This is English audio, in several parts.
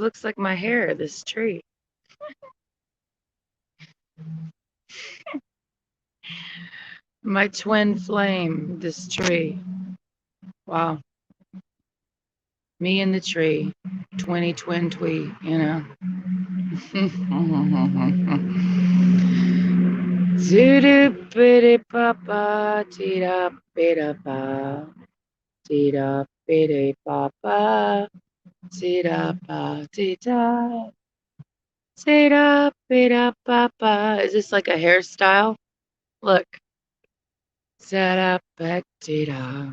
looks like my hair, this tree. My twin flame, this tree. Wow. Me and the tree. Twin twee, you know. Doo bitty papa, tita bida pa, tita bitty papa, tita pa, tita, tita bida papa. Is this like a hairstyle? Look. Tita tita,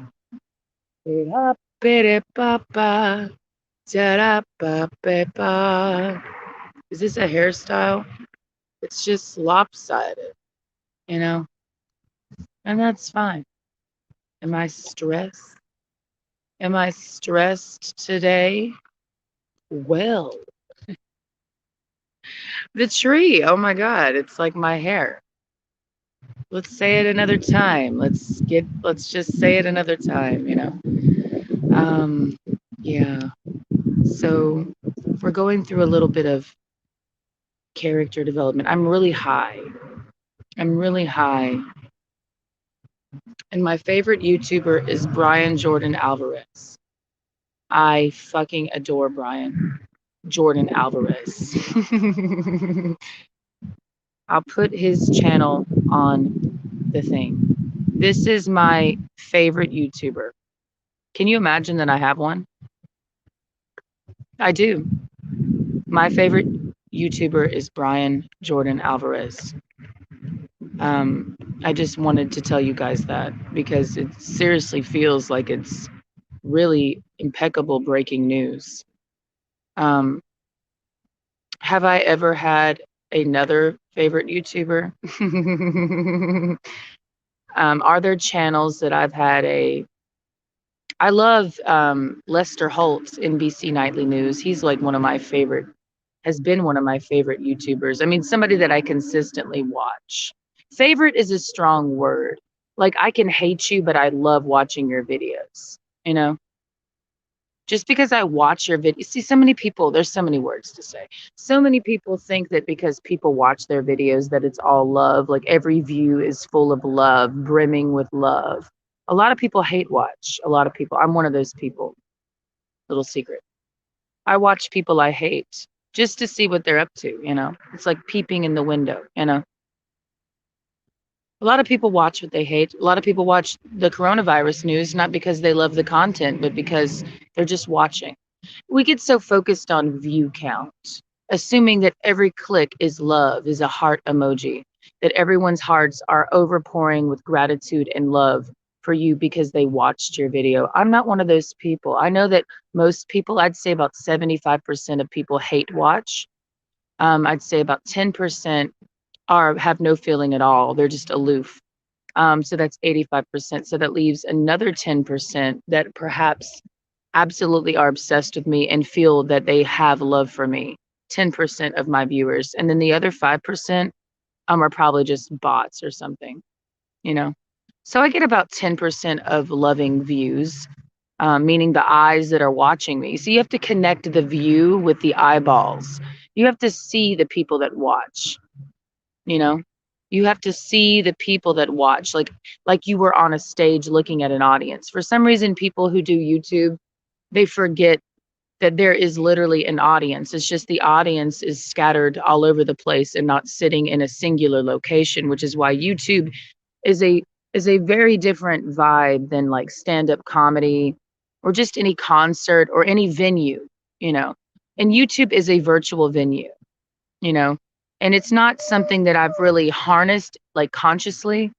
tita bitty papa, tita pa, pa. Is this a hairstyle? It's just lopsided, you know, and that's fine. Am I stressed? Am I stressed today? Well, the tree. Oh my God, it's like my hair. Let's say it another time. Let's just say it another time, you know. Um, yeah. So we're going through a little bit of character development. I'm really high. I'm really high. And my favorite YouTuber is Brian Jordan Alvarez. I fucking adore Brian Jordan Alvarez. I'll put his channel on the thing. This is my favorite YouTuber. Can you imagine that I have one? I do. My favorite YouTuber is Brian Jordan Alvarez. I just wanted to tell you guys that because it seriously feels like it's really impeccable breaking news. Have I ever had another favorite YouTuber? Are there channels that I've had I love Lester Holt, NBC Nightly News. He's like has been one of my favorite YouTubers. I mean, somebody that I consistently watch. Favorite is a strong word. Like, I can hate you, but I love watching your videos, you know? Just because I watch your video, see, so many people, there's so many words to say. So many people think that because people watch their videos that it's all love, like every view is full of love, brimming with love. A lot of people hate watch. A lot of people, I'm one of those people. Little secret. I watch people I hate just to see what they're up to, you know? It's like peeping in the window, you know? A lot of people watch what they hate. A lot of people watch the coronavirus news, not because they love the content, but because they're just watching. We get so focused on view count, assuming that every click is love, is a heart emoji, that everyone's hearts are overpouring with gratitude and love for you because they watched your video. I'm not one of those people. I know that most people, I'd say about 75% of people hate watch. I'd say about 10% have no feeling at all. They're just aloof. So that's 85%. So that leaves another 10% that perhaps absolutely are obsessed with me and feel that they have love for me. 10% of my viewers. And then the other 5% are probably just bots or something, you know? So I get about 10% of loving views, meaning the eyes that are watching me. So you have to connect the view with the eyeballs. You have to see the people that watch, you know? You have to see the people that watch, like you were on a stage looking at an audience. For some reason, people who do YouTube, they forget that there is literally an audience. It's just the audience is scattered all over the place and not sitting in a singular location, which is why YouTube is a very different vibe than like stand-up comedy or just any concert or any venue, you know. And YouTube is a virtual venue, you know. And it's not something that I've really harnessed like consciously.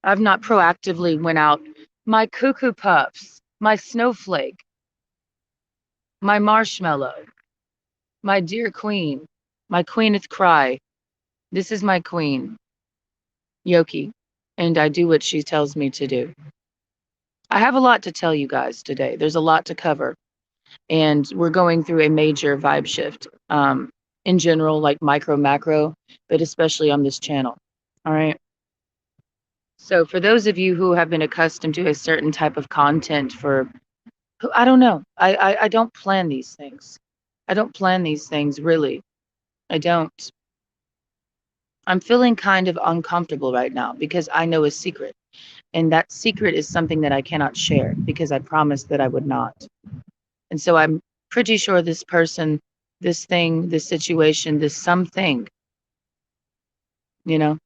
I've not proactively went out, my cuckoo puffs, my snowflake, my marshmallow, my dear queen, my queeneth cry. This is my queen, Yoki, and I do what she tells me to do. I have a lot to tell you guys today. There's a lot to cover, and we're going through a major vibe shift in general, like micro, macro, but especially on this channel. All right. So for those of you who have been accustomed to a certain type of content I don't know. I don't plan these things. I don't plan these things, really. I don't. I'm feeling kind of uncomfortable right now because I know a secret. And that secret is something that I cannot share because I promised that I would not. And so I'm pretty sure this person, this thing, this situation, this something, you know,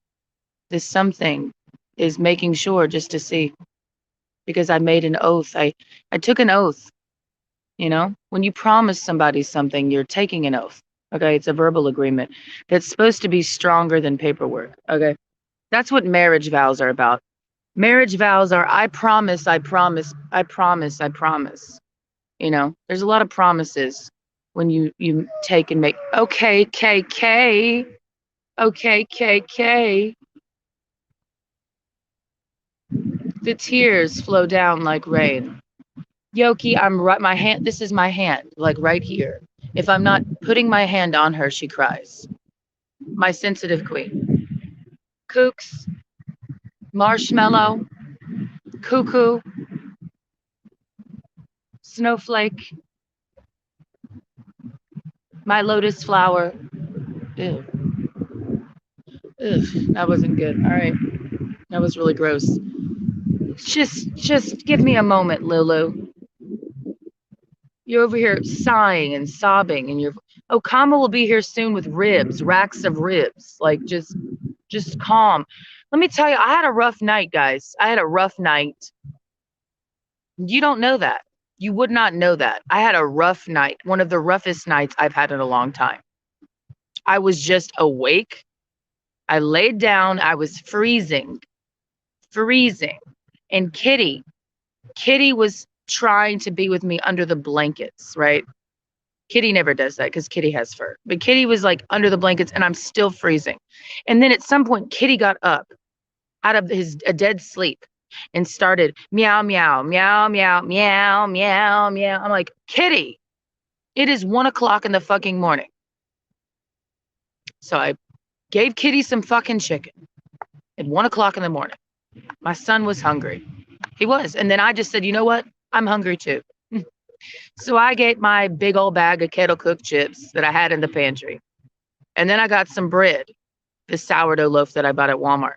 this something is making sure just to see because I made an oath. I took an oath, you know? When you promise somebody something, you're taking an oath. Okay? It's a verbal agreement that's supposed to be stronger than paperwork. Okay? That's what marriage vows are about. Marriage vows are I promise, I promise, I promise, I promise. You know, there's a lot of promises when you take and make okay, KK. Okay, KK. The tears flow down like rain. Yoki, I'm right my hand this is my hand, like right here. If I'm not putting my hand on her, she cries. My sensitive queen. Kooks, marshmallow, cuckoo, snowflake, my lotus flower. Ew. Ugh, that wasn't good. All right. That was really gross. Just give me a moment, Lulu. You're over here sighing and sobbing, and you're. Oh, Kama will be here soon with ribs, racks of ribs. Like just calm. Let me tell you, I had a rough night, guys. I had a rough night. You don't know that. You would not know that. I had a rough night, one of the roughest nights I've had in a long time. I was just awake. I laid down. I was freezing, freezing. And Kitty was trying to be with me under the blankets, right? Kitty never does that because Kitty has fur. But Kitty was like under the blankets and I'm still freezing. And then at some point, Kitty got up out of a dead sleep and started meow, meow, meow, meow, meow, meow, meow. I'm like, Kitty, it is 1 o'clock in the fucking morning. So I gave Kitty some fucking chicken at 1 o'clock in the morning. My son was hungry. He was. And then I just said, you know what? I'm hungry too. So I ate my big old bag of kettle cooked chips that I had in the pantry. And then I got some bread, the sourdough loaf that I bought at Walmart.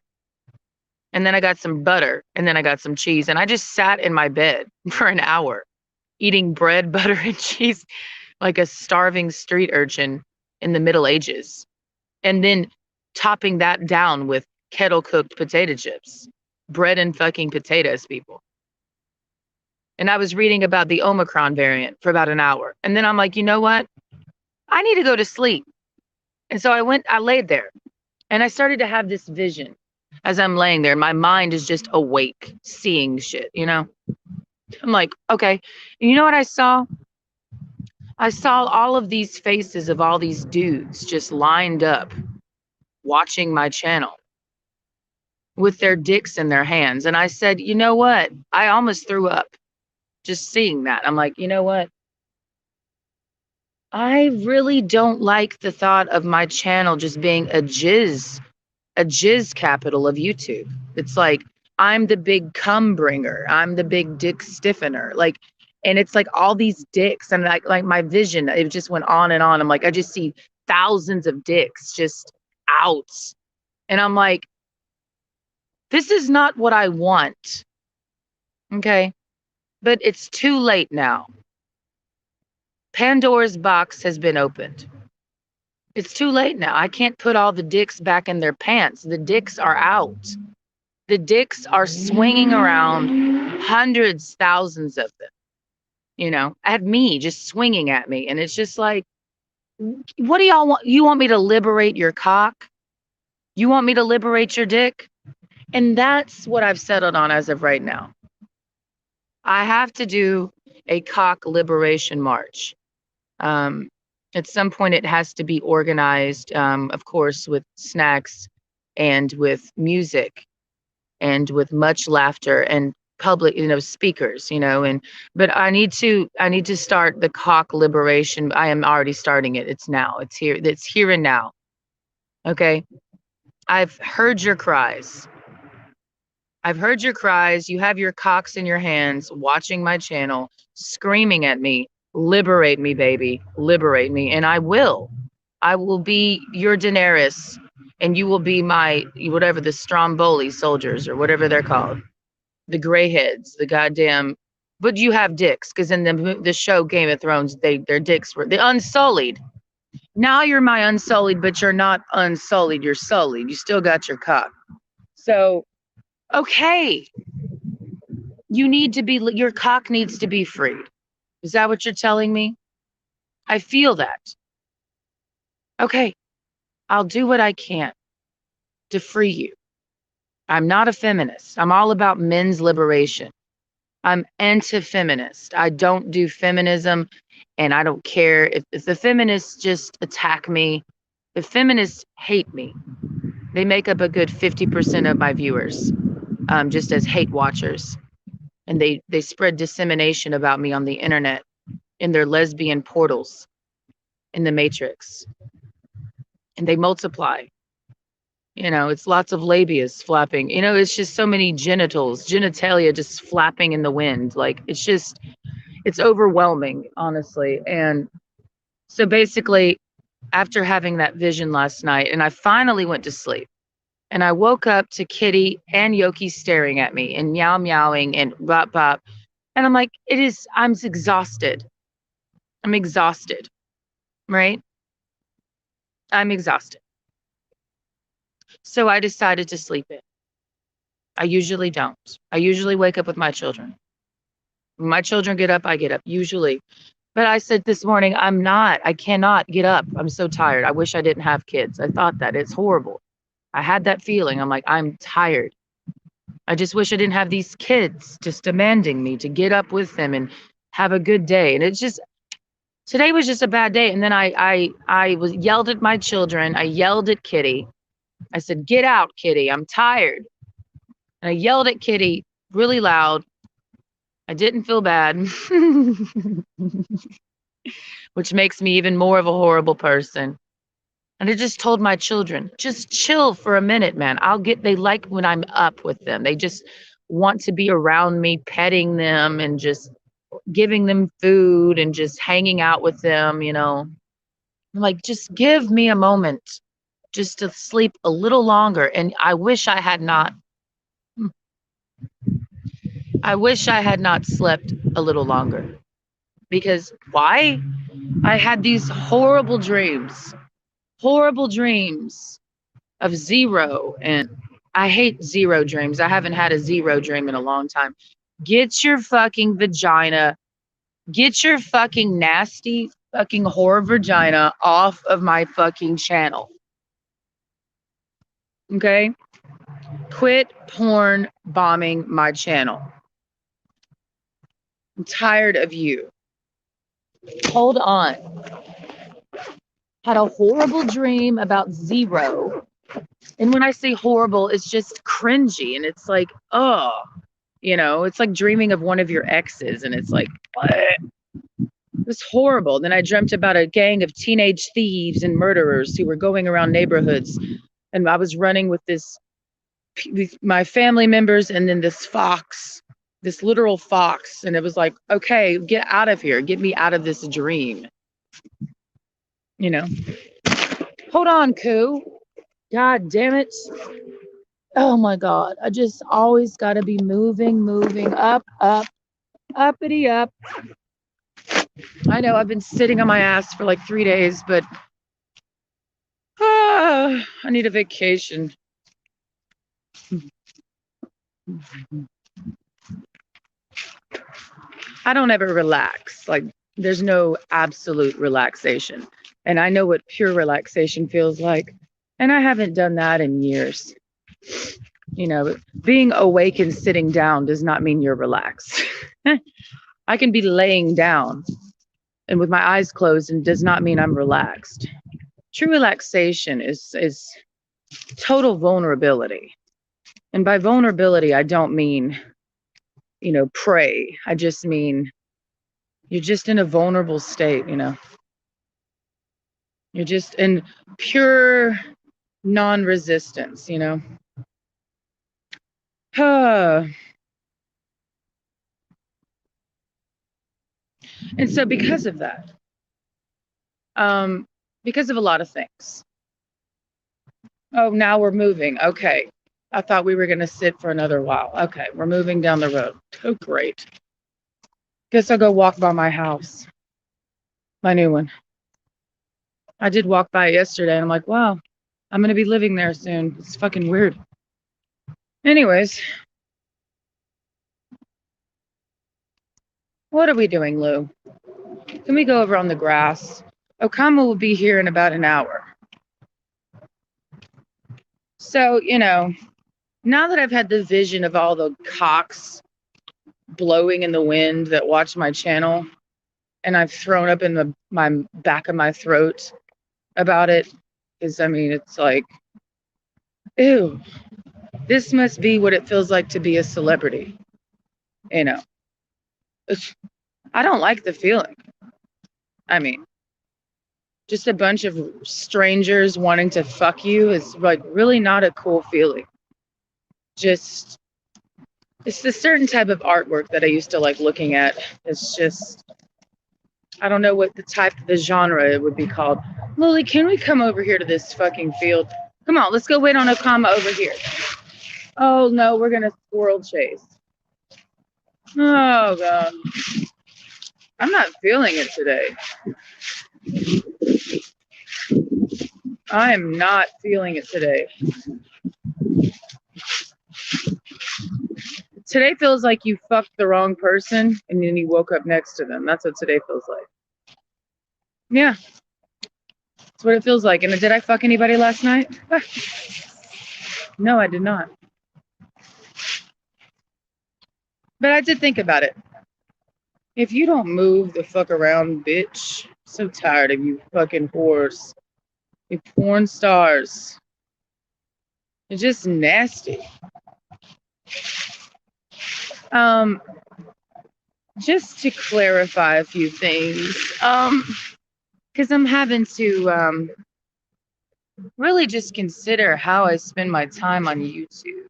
And then I got some butter and then I got some cheese. And I just sat in my bed for an hour eating bread, butter, and cheese like a starving street urchin in the Middle Ages. And then topping that down with kettle cooked potato chips, bread and fucking potatoes, people. And I was reading about the Omicron variant for about an hour. And then I'm like, you know what? I need to go to sleep. And so I laid there and I started to have this vision as I'm laying there. My mind is just awake, seeing shit, you know? I'm like, okay. And you know what I saw? I saw all of these faces of all these dudes just lined up watching my channel with their dicks in their hands. And I said, you know what? I almost threw up just seeing that. I'm like, you know what? I really don't like the thought of my channel just being a jizz capital of YouTube. It's like, I'm the big cum bringer. I'm the big dick stiffener. Like, and it's like all these dicks and like my vision, it just went on and on. I'm like, I just see thousands of dicks just out. And I'm like, this is not what I want. Okay. But it's too late now. Pandora's box has been opened. It's too late now. I can't put all the dicks back in their pants. The dicks are out. The dicks are swinging around, hundreds, thousands of them, you know, at me, just swinging at me. And it's just like, what do y'all want? You want me to liberate your cock? You want me to liberate your dick? And that's what I've settled on as of right now. I have to do a cock liberation march. At some point, it has to be organized, of course, with snacks and with music and with much laughter and public, you know, speakers, you know, but I need to start the cock liberation. I am already starting it. It's now. It's here. It's here and now. Okay. I've heard your cries. I've heard your cries. You have your cocks in your hands, watching my channel, screaming at me Liberate me, baby. Liberate me. And I will. I will be your Daenerys, and you will be my whatever, the Stromboli soldiers or whatever they're called, the grayheads, the goddamn. But you have dicks, because in the show Game of Thrones, their dicks were the unsullied. Now you're my unsullied, but you're not unsullied. You're sullied. You still got your cock. So okay, you need to be. Your cock needs to be freed. Is that what you're telling me? I feel that. Okay, I'll do what I can to free you. I'm not a feminist. I'm all about men's liberation. I'm anti-feminist. I don't do feminism, and I don't care if the feminists just attack me. The feminists hate me. They make up a good 50% of my viewers, just as hate watchers. And they spread dissemination about me on the internet in their lesbian portals in the Matrix. And they multiply. You know, it's lots of labias flapping. You know, it's just so many genitalia just flapping in the wind. Like, it's overwhelming, honestly. And so basically, after having that vision last night, and I finally went to sleep, and I woke up to Kitty and Yoki staring at me and meow meowing and bop bop. And I'm like, I'm exhausted. I'm exhausted, right? I'm exhausted. So I decided to sleep in. I usually don't. I usually wake up with my children. When my children get up, I get up, usually. But I said this morning, I cannot get up. I'm so tired. I wish I didn't have kids. I thought that. It's horrible. I had that feeling. I'm like, I'm tired. I just wish I didn't have these kids just demanding me to get up with them and have a good day. And it's just, today was just a bad day. And then I was yelled at my children. I yelled at Kitty. I said, get out, Kitty. I'm tired. And I yelled at Kitty really loud. I didn't feel bad, which makes me even more of a horrible person. And I just told my children, just chill for a minute, man. They like when I'm up with them. They just want to be around me, petting them and just giving them food and just hanging out with them, you know. I'm like, just give me a moment just to sleep a little longer. And I wish I had not slept a little longer. Because why? I had these horrible dreams of zero. And I hate zero dreams. I haven't had a zero dream in a long time. Get your fucking nasty fucking whore vagina off of my fucking channel. Okay? Quit porn bombing my channel. I'm tired of you. Hold on. Had a horrible dream about zero. And when I say horrible, it's just cringy. And it's like, oh, you know, it's like dreaming of one of your exes. And it's like, what? It was horrible. Then I dreamt about a gang of teenage thieves and murderers who were going around neighborhoods. And I was running with my family members, and then this fox, this literal fox. And it was like, okay, get out of here. Get me out of this dream. You know, hold on, Koo. God damn it. Oh my God. I just always got to be moving up, uppity up. I know I've been sitting on my ass for like 3 days, but I need a vacation. I don't ever relax. Like, there's no absolute relaxation. And I know what pure relaxation feels like. And I haven't done that in years. You know, being awake and sitting down does not mean you're relaxed. I can be laying down and with my eyes closed, and does not mean I'm relaxed. True relaxation is total vulnerability. And by vulnerability, I don't mean, you know, prey. I just mean you're just in a vulnerable state, you know. You're just in pure non-resistance, you know. And so because of that, because of a lot of things. Oh, now we're moving. Okay. I thought we were going to sit for another while. Okay, we're moving down the road. Oh, great. Guess I'll go walk by my house. My new one. I did walk by it yesterday and I'm like, wow, I'm going to be living there soon. It's fucking weird. Anyways, what are we doing, Lou? Can we go over on the grass? Okama will be here in about an hour. So, you know, now that I've had the vision of all the cocks blowing in the wind that watch my channel, and I've thrown up in my back of my throat about it, because I mean, it's like, ew, this must be what it feels like to be a celebrity. You know, I don't like the feeling. I mean, just a bunch of strangers wanting to fuck you is like really not a cool feeling. Just, it's a certain type of artwork that I used to like looking at. It's just, I don't know what the genre it would be called. Lily, can we come over here to this fucking field? Come on, let's go wait on Okama over here. Oh no, we're gonna squirrel chase. Oh God. I'm not feeling it today. I am not feeling it today. Today feels like you fucked the wrong person and then you woke up next to them. That's what today feels like. Yeah. That's what it feels like. And did I fuck anybody last night? No, I did not. But I did think about it. If you don't move the fuck around, bitch, I'm so tired of you fucking whores. You porn stars. You're just nasty. Just to clarify a few things, because I'm having to really just consider how I spend my time on YouTube.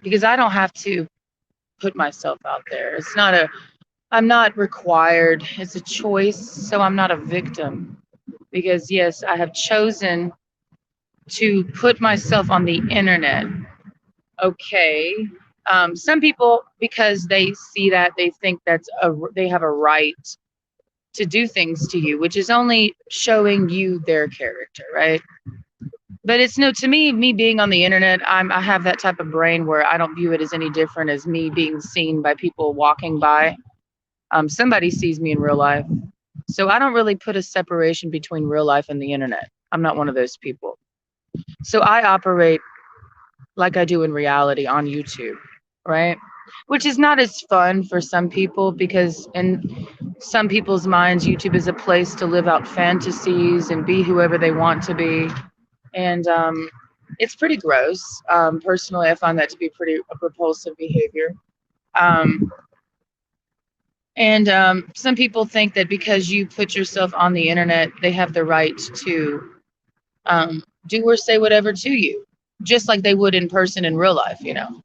Because I don't have to put myself out there. I'm not required. It's a choice, so I'm not a victim. Because yes, I have chosen to put myself on the internet. Okay. Some people, because they see that, they think they have a right to do things to you, which is only showing you their character, right? But it's no, to me being on the internet, I have that type of brain where I don't view it as any different as me being seen by people walking by. Somebody sees me in real life. So I don't really put a separation between real life and the internet. I'm not one of those people. So I operate like I do in reality on YouTube, right? Which is not as fun for some people because in some people's minds, YouTube is a place to live out fantasies and be whoever they want to be. And it's pretty gross. Personally, I find that to be pretty a repulsive behavior. And some people think that because you put yourself on the internet, they have the right to do or say whatever to you, just like they would in person in real life, you know.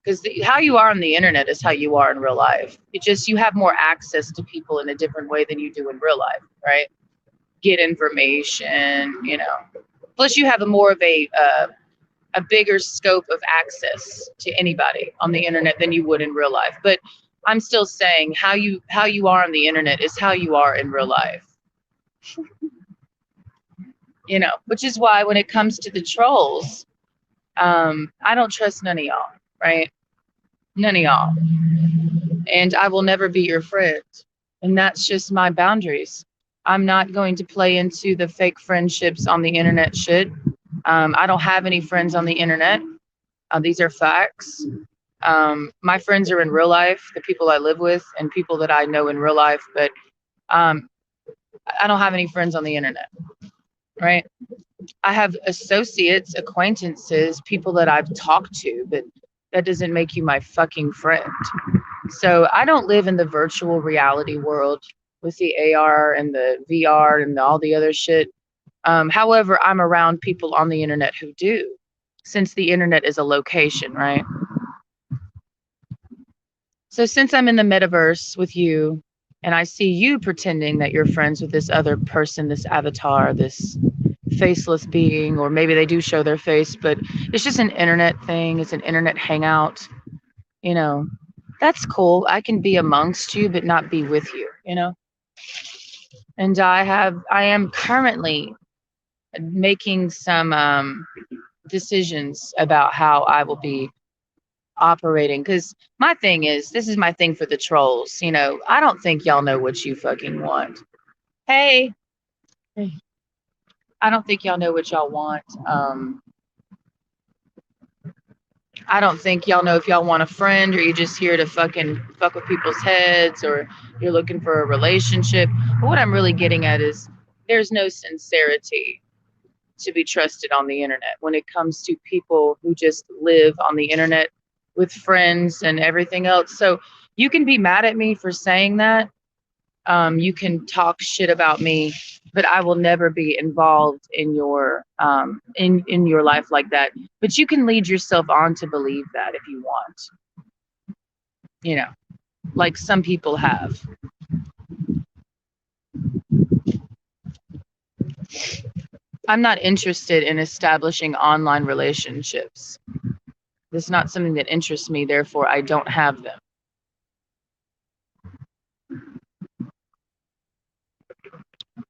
Because how you are on the internet is how you are in real life. You have more access to people in a different way than you do in real life, right? Get information, you know. Plus, you have more of a bigger scope of access to anybody on the internet than you would in real life. But I'm still saying how you are on the internet is how you are in real life. You know, which is why when it comes to the trolls, I don't trust none of y'all, right? None of y'all. And I will never be your friend. And that's just my boundaries. I'm not going to play into the fake friendships on the internet shit. I don't have any friends on the internet. These are facts. My friends are in real life, the people I live with and people that I know in real life, but I don't have any friends on the internet, right? I have associates, acquaintances, people that I've talked to, but that doesn't make you my fucking friend. So I don't live in the virtual reality world with the AR and the VR and all the other shit. However, I'm around people on the internet who do, since the internet is a location, right? So since I'm in the metaverse with you and I see you pretending that you're friends with this other person, this avatar, this faceless being, or maybe they do show their face, but it's just an internet thing. It's an internet hangout, you know, that's cool. I can be amongst you, but not be with you, you know? And I am currently making some decisions about how I will be operating. Because my thing is, this is my thing for the trolls. You know, I don't think y'all know what you fucking want. Hey, I don't think y'all know what y'all want. I don't think y'all know if y'all want a friend or you're just here to fucking fuck with people's heads or you're looking for a relationship. But what I'm really getting at is there's no sincerity to be trusted on the internet when it comes to people who just live on the internet with friends and everything else. So you can be mad at me for saying that. You can talk shit about me, but I will never be involved in your in your life like that. But you can lead yourself on to believe that if you want, you know, like some people have. I'm not interested in establishing online relationships. This is not something that interests me, therefore I don't have them.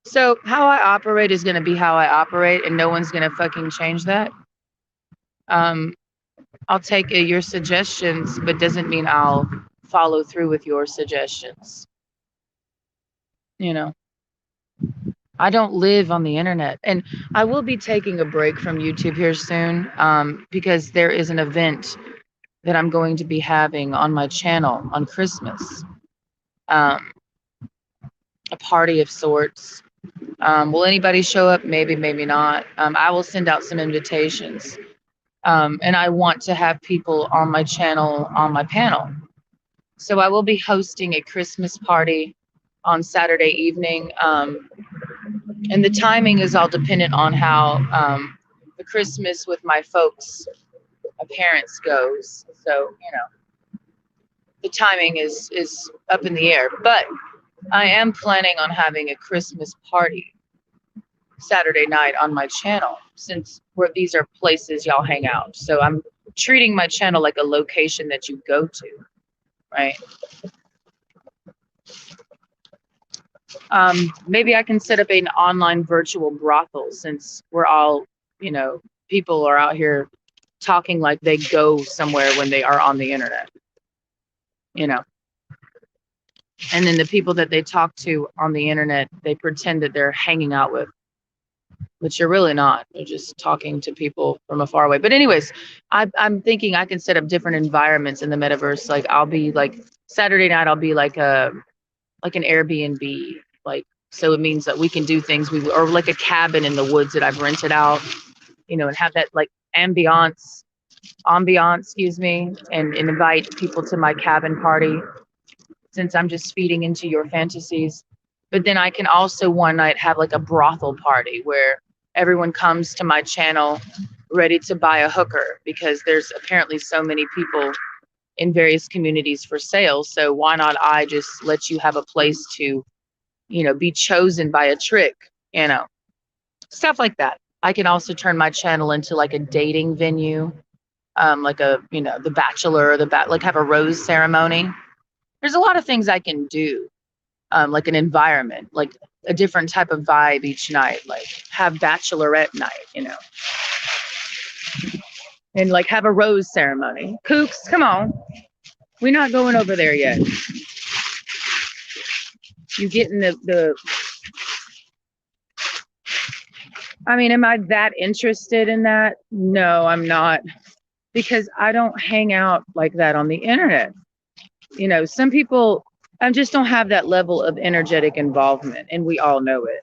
So how I operate is going to be how I operate, and no one's going to fucking change that. I'll take your suggestions, but doesn't mean I'll follow through with your suggestions. You know, I don't live on the internet, and I will be taking a break from YouTube here soon, because there is an event that I'm going to be having on my channel on Christmas. A party of sorts. Will anybody show up? Maybe, maybe not. I will send out some invitations. And I want to have people on my channel, on my panel. So I will be hosting a Christmas party on Saturday evening. And the timing is all dependent on how the Christmas with my folks, my parents goes. So, you know, the timing is up in the air. But I am planning on having a Christmas party Saturday night on my channel, since these are places y'all hang out. So I'm treating my channel like a location that you go to, right? Maybe I can set up an online virtual brothel, since we're all, you know, people are out here talking like they go somewhere when they are on the internet, you know. And then the people that they talk to on the internet, they pretend that they're hanging out with, but you're really not. You're just talking to people from afar away. But anyways, I'm thinking I can set up different environments in the metaverse. Like I'll be like Saturday night, I'll be like an Airbnb. Like, so it means that we can do things or like a cabin in the woods that I've rented out, you know, and have that like ambiance, excuse me, and invite people to my cabin party, since I'm just feeding into your fantasies. But then I can also one night have like a brothel party where everyone comes to my channel ready to buy a hooker, because there's apparently so many people in various communities for sale. So why not I just let you have a place to, you know, be chosen by a trick, you know, stuff like that. I can also turn my channel into like a dating venue, like a, you know, the Bachelor or like have a rose ceremony. There's a lot of things I can do, like an environment, like a different type of vibe each night, like have bachelorette night, you know, and like have a rose ceremony. Kooks, come on. We're not going over there yet. You getting the I mean, am I that interested in that? No, I'm not, because I don't hang out like that on the internet. You know, some people, I just don't have that level of energetic involvement, and we all know it.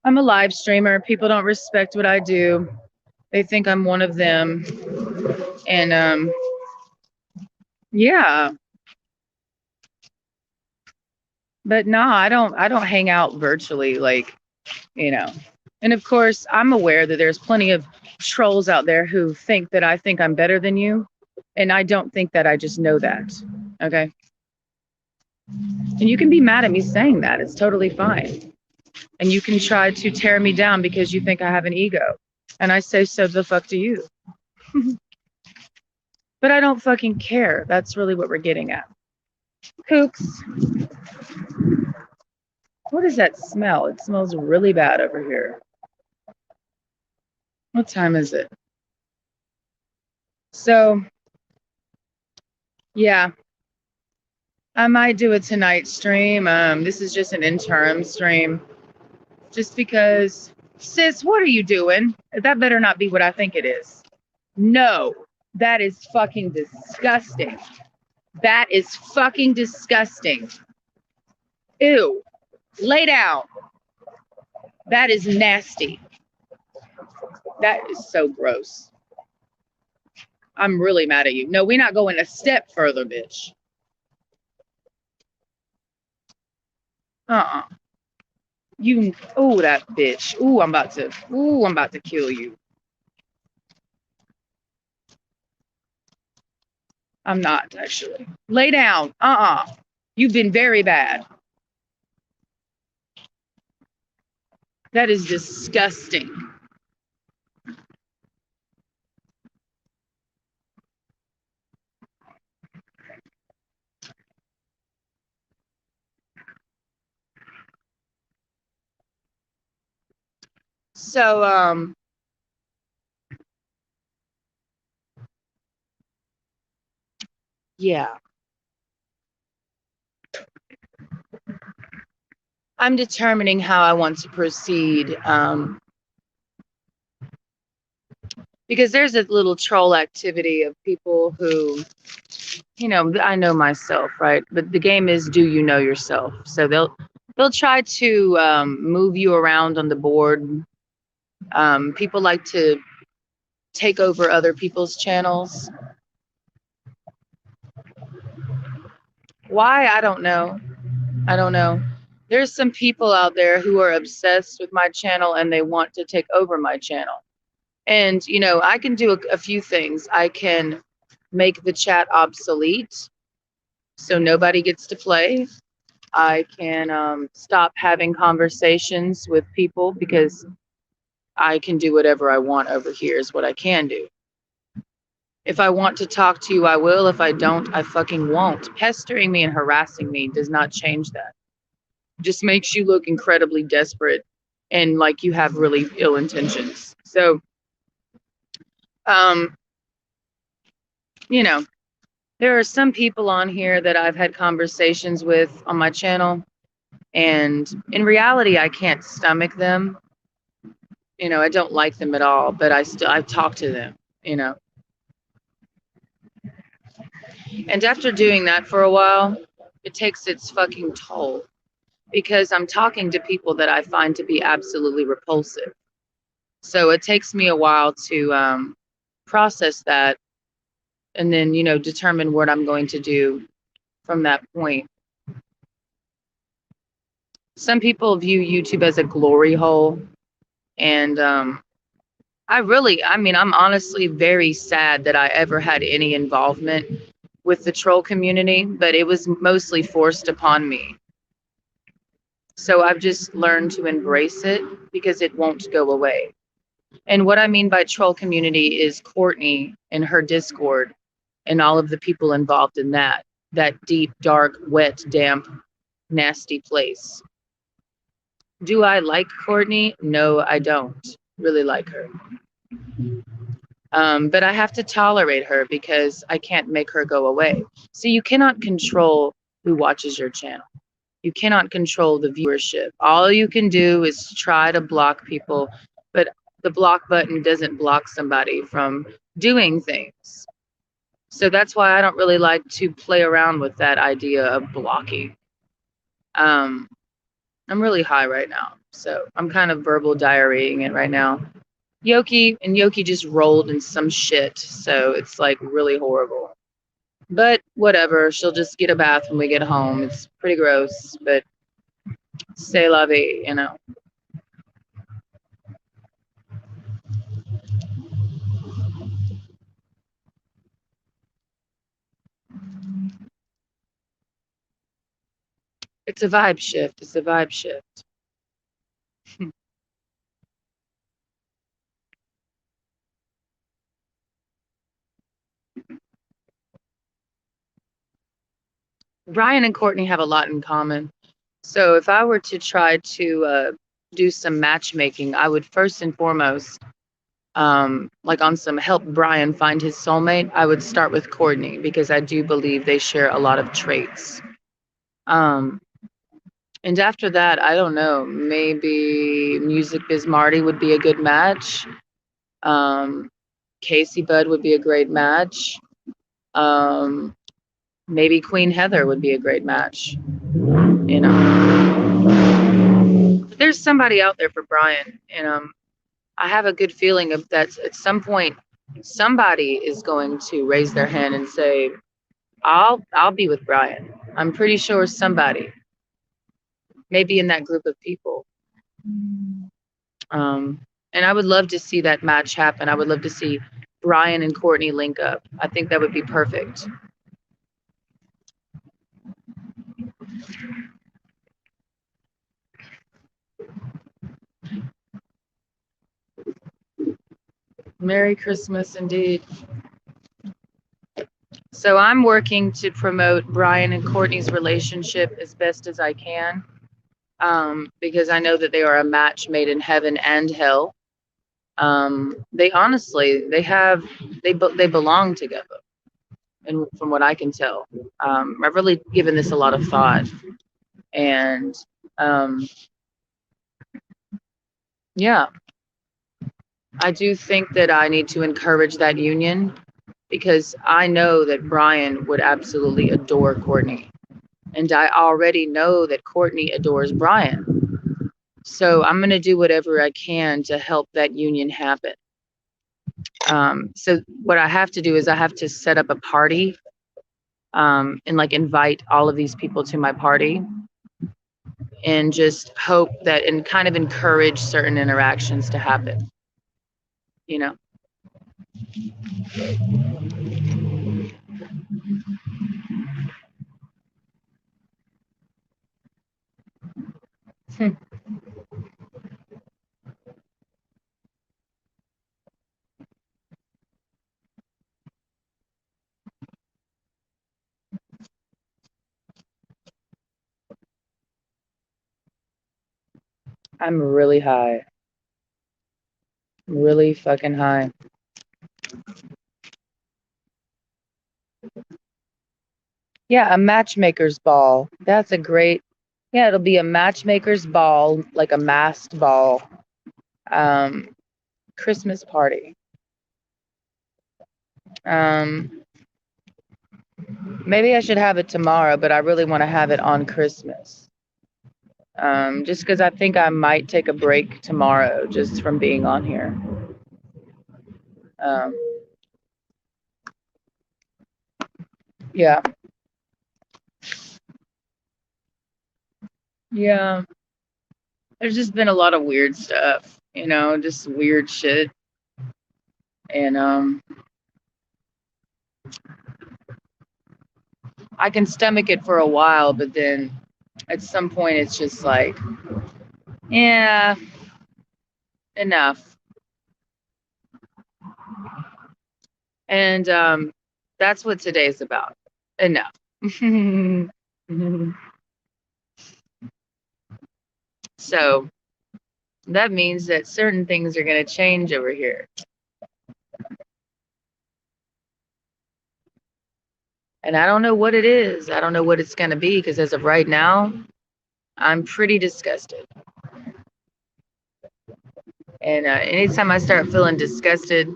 I'm a live streamer. People don't respect what I do. They think I'm one of them. And yeah. But no, I don't hang out virtually, like, you know. And of course, I'm aware that there's plenty of trolls out there who think that I think I'm better than you. And I don't think that, I just know that. Okay. And you can be mad at me saying that. It's totally fine. And you can try to tear me down because you think I have an ego. And I say, so the fuck do you? But I don't fucking care. That's really what we're getting at. Kooks. What is that smell? It smells really bad over here. What time is it? So, yeah, I might do a tonight stream. This is just an interim stream. Just because, sis, what are you doing? That better not be what I think it is. No, that is fucking disgusting. That is fucking disgusting. Ew. Lay down. That is nasty. That is so gross. I'm really mad at you. No, we're not going a step further, bitch. Uh-uh. You, oh, that bitch. Ooh, I'm about to kill you. I'm not, actually. Lay down. Uh-uh. You've been very bad. That is disgusting. So, yeah. I'm determining how I want to proceed. Because there's a little troll activity of people who, I know myself, right? But the game is, do you know yourself? So they'll try to move you around on the board. People like to take over other people's channels. Why? I don't know. I don't know. There's some people out there who are obsessed with my channel and they want to take over my channel. And, I can do a few things. I can make the chat obsolete so nobody gets to play. I can stop having conversations with people because I can do whatever I want over here is what I can do. If I want to talk to you, I will. If I don't, I fucking won't. Pestering me and harassing me does not change that. It just makes you look incredibly desperate and like you have really ill intentions. So, um, you know, there are some people on here that I've had conversations with on my channel, and in reality, I can't stomach them. I don't like them at all, but I talk to them. And after doing that for a while, it takes its fucking toll because I'm talking to people that I find to be absolutely repulsive. So it takes me a while to process that and then, determine what I'm going to do from that point. Some people view YouTube as a glory hole. And I'm honestly very sad that I ever had any involvement with the troll community, but it was mostly forced upon me. So I've just learned to embrace it because it won't go away. And what I mean by troll community is Courtney and her Discord and all of the people involved in that deep, dark, wet, damp, nasty place. Do I like Courtney? No, I don't really like her. But I have to tolerate her because I can't make her go away. So you cannot control who watches your channel. You cannot control the viewership. All you can do is try to block people, but the block button doesn't block somebody from doing things. So that's why I don't really like to play around with that idea of blocking. I'm really high right now, so I'm kind of verbal diarrheaing it right now. Yoki just rolled in some shit, so it's like really horrible. But whatever, she'll just get a bath when we get home. It's pretty gross, but c'est la vie. It's a vibe shift. It's a vibe shift. Brian and Courtney have a lot in common. So if I were to try to do some matchmaking, I would first and foremost, like on some help Brian find his soulmate, I would start with Courtney because I do believe they share a lot of traits. Um, and after that, I don't know, maybe Music Biz Marty would be a good match. Um, Casey Bud would be a great match. Um, Maybe Queen Heather would be a great match. You know, there's somebody out there for Brian, and I have a good feeling of that at some point somebody is going to raise their hand and say, "I'll be with Brian." I'm pretty sure somebody, maybe in that group of people. Um, and I would love to see that match happen. I would love to see Brian and Courtney link up. I think that would be perfect. Merry Christmas indeed. So I'm working to promote Brian and Courtney's relationship as best as I can, because I know that they are a match made in heaven and hell. They honestly, they belong together, and from what I can tell, I've really given this a lot of thought, and um, yeah, I do think that I need to encourage that union because I know that Brian would absolutely adore Courtney. And I already know that Courtney adores Brian. So I'm going to do whatever I can to help that union happen. So what I have to do is I have to set up a party, and like invite all of these people to my party and just hope that and kind of encourage certain interactions to happen, you know. I'm really high. Really fucking high. Yeah, a matchmaker's ball. That's a great, yeah, it'll be a matchmaker's ball, like a masked ball. Um, Christmas party. Um, Maybe I should have it tomorrow, but I really want to have it on Christmas. Just because I think I might take a break tomorrow just from being on here. Um, yeah, yeah. There's just been a lot of weird stuff, just weird shit. And I can stomach it for a while, but then at some point it's just like, yeah, enough. And that's what today's about. Enough. So that means that certain things are going to change over here. And I don't know what it is. I don't know what it's going to be because as of right now, I'm pretty disgusted. And anytime I start feeling disgusted,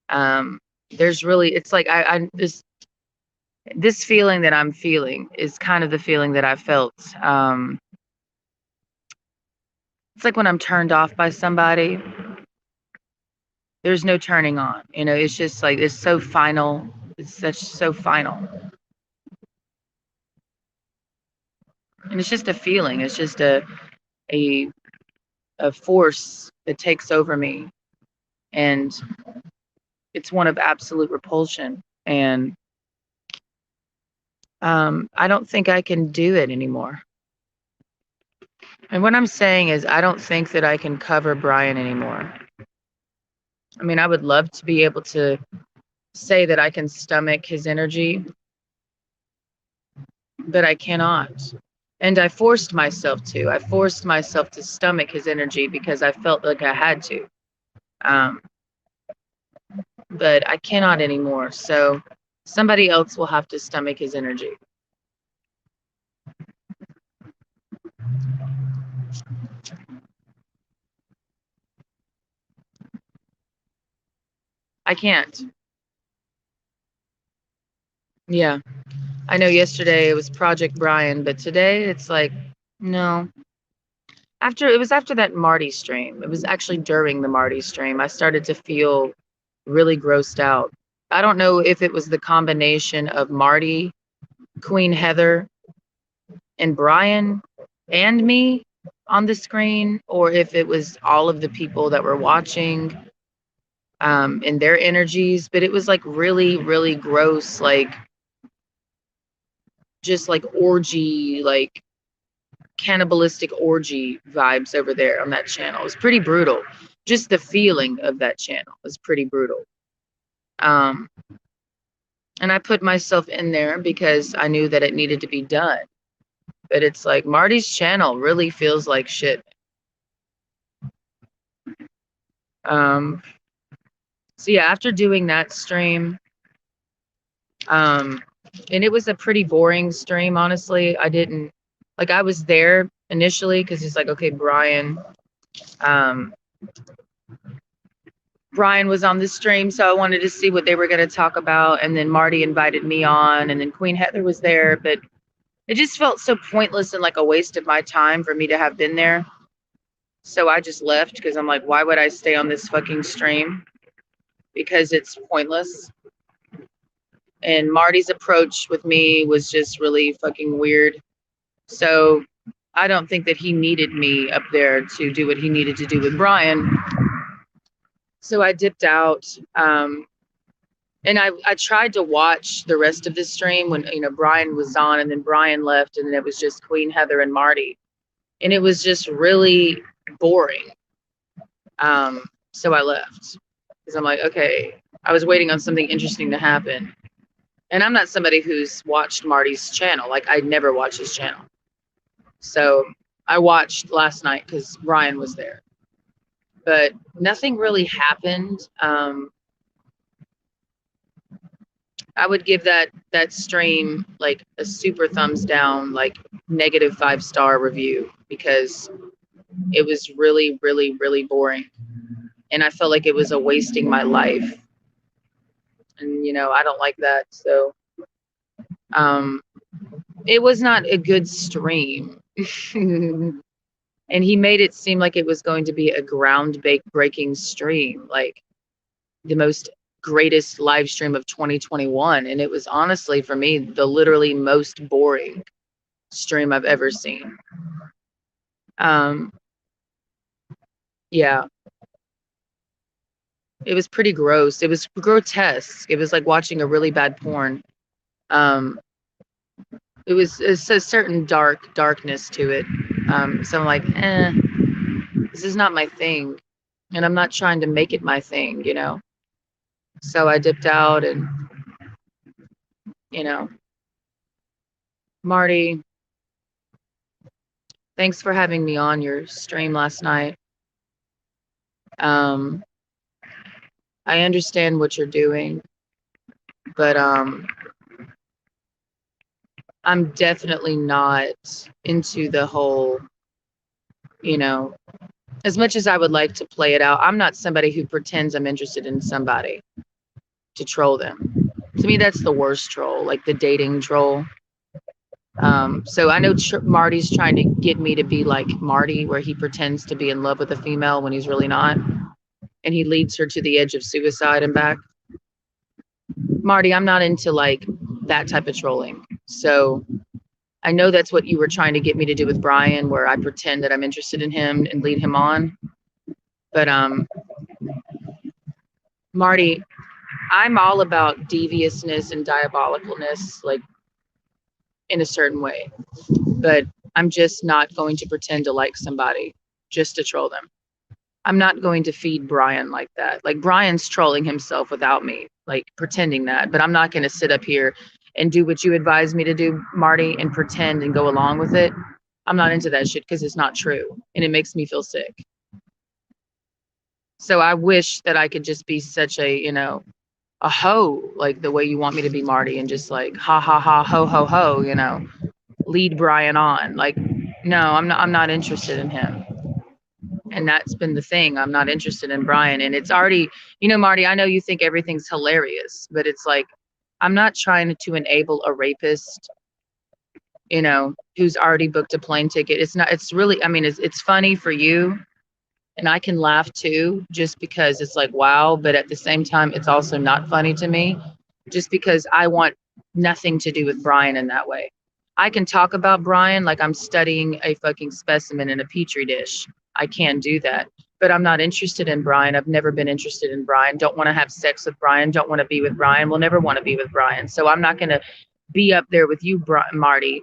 there's really, it's like this feeling that I'm feeling is kind of the feeling that I felt. It's like when I'm turned off by somebody, there's no turning on. It's just like it's so final. It's such so final. And it's just a feeling. It's just a a force that takes over me, and it's one of absolute repulsion. And I don't think I can do it anymore. And what I'm saying is I don't think that I can cover Brian anymore. I mean, I would love to be able to say that I can stomach his energy, but I cannot. And I forced myself to. I forced myself to stomach his energy because I felt like I had to. Um, but I cannot anymore. So somebody else will have to stomach his energy. I can't. Yeah. I know yesterday it was Project Brian, but today it's like, no. After that Marty stream. It was actually during the Marty stream. I started to feel really grossed out. I don't know if it was the combination of Marty, Queen Heather, and Brian and me on the screen, or if it was all of the people that were watching and their energies. But it was like really, really gross, like just like orgy, like cannibalistic orgy vibes over there on that channel. It was pretty brutal. Just the feeling of that channel was pretty brutal. Um, and I put myself in there because I knew that it needed to be done. But it's like Marty's channel really feels like shit. Um, so yeah, after doing that stream, and it was a pretty boring stream, honestly. I was there initially because it's like, okay, um, Brian was on the stream, so I wanted to see what they were going to talk about. And then Marty invited me on, and then Queen Heather was there. But it just felt so pointless and like a waste of my time for me to have been there. So I just left because I'm like, why would I stay on this fucking stream? Because it's pointless. And Marty's approach with me was just really fucking weird. So I don't think that he needed me up there to do what he needed to do with Brian. So I dipped out. And I tried to watch the rest of the stream when, Brian was on, and then Brian left, and then it was just Queen Heather and Marty. And it was just really boring. So I left because I'm like, okay, I was waiting on something interesting to happen. And I'm not somebody who's watched Marty's channel. Like, I never watched his channel. So I watched last night because Brian was there. But nothing really happened. I would give that stream like a super thumbs down, like negative 5-star review, because it was really, really, really boring. And I felt like it was a wasting my life. And, I don't like that. So it was not a good stream. And he made it seem like it was going to be a groundbreaking stream, like the most greatest live stream of 2021. And it was honestly, for me, the literally most boring stream I've ever seen. Yeah. It was pretty gross. It was grotesque. It was like watching a really bad porn. It's a certain darkness to it. So I'm like, this is not my thing. And I'm not trying to make it my thing, So I dipped out and, Marty, thanks for having me on your stream last night. I understand what you're doing, but I'm definitely not into the whole, as much as I would like to play it out, I'm not somebody who pretends I'm interested in somebody to troll them. To me, that's the worst troll, like the dating troll. So I know Marty's trying to get me to be like Marty, where he pretends to be in love with a female when he's really not. And he leads her to the edge of suicide and back. Marty, I'm not into like that type of trolling. So I know that's what you were trying to get me to do with Brian, where I pretend that I'm interested in him and lead him on. But Marty, I'm all about deviousness and diabolicalness, like in a certain way. But I'm just not going to pretend to like somebody just to troll them. I'm not going to feed Brian like that. Like Brian's trolling himself without me, like pretending that. But I'm not going to sit up here and do what you advise me to do, Marty, and pretend and go along with it. I'm not into that shit because it's not true and it makes me feel sick. So I wish that I could just be such a, a hoe, like the way you want me to be, Marty, and just like ha ha ha ho ho ho, lead Brian on. Like, no, I'm not interested in him. And that's been the thing. I'm not interested in Brian. And it's already, Marty, I know you think everything's hilarious, but it's like, I'm not trying to enable a rapist, who's already booked a plane ticket. It's not, it's really, I mean, it's funny for you. And I can laugh too, just because it's like, wow. But at the same time, it's also not funny to me, just because I want nothing to do with Brian in that way. I can talk about Brian like I'm studying a fucking specimen in a petri dish. I can do that. But I'm not interested in Brian. I've never been interested in Brian. Don't want to have sex with Brian. Don't want to be with Brian. Will never want to be with Brian. So I'm not going to be up there with you, Marty,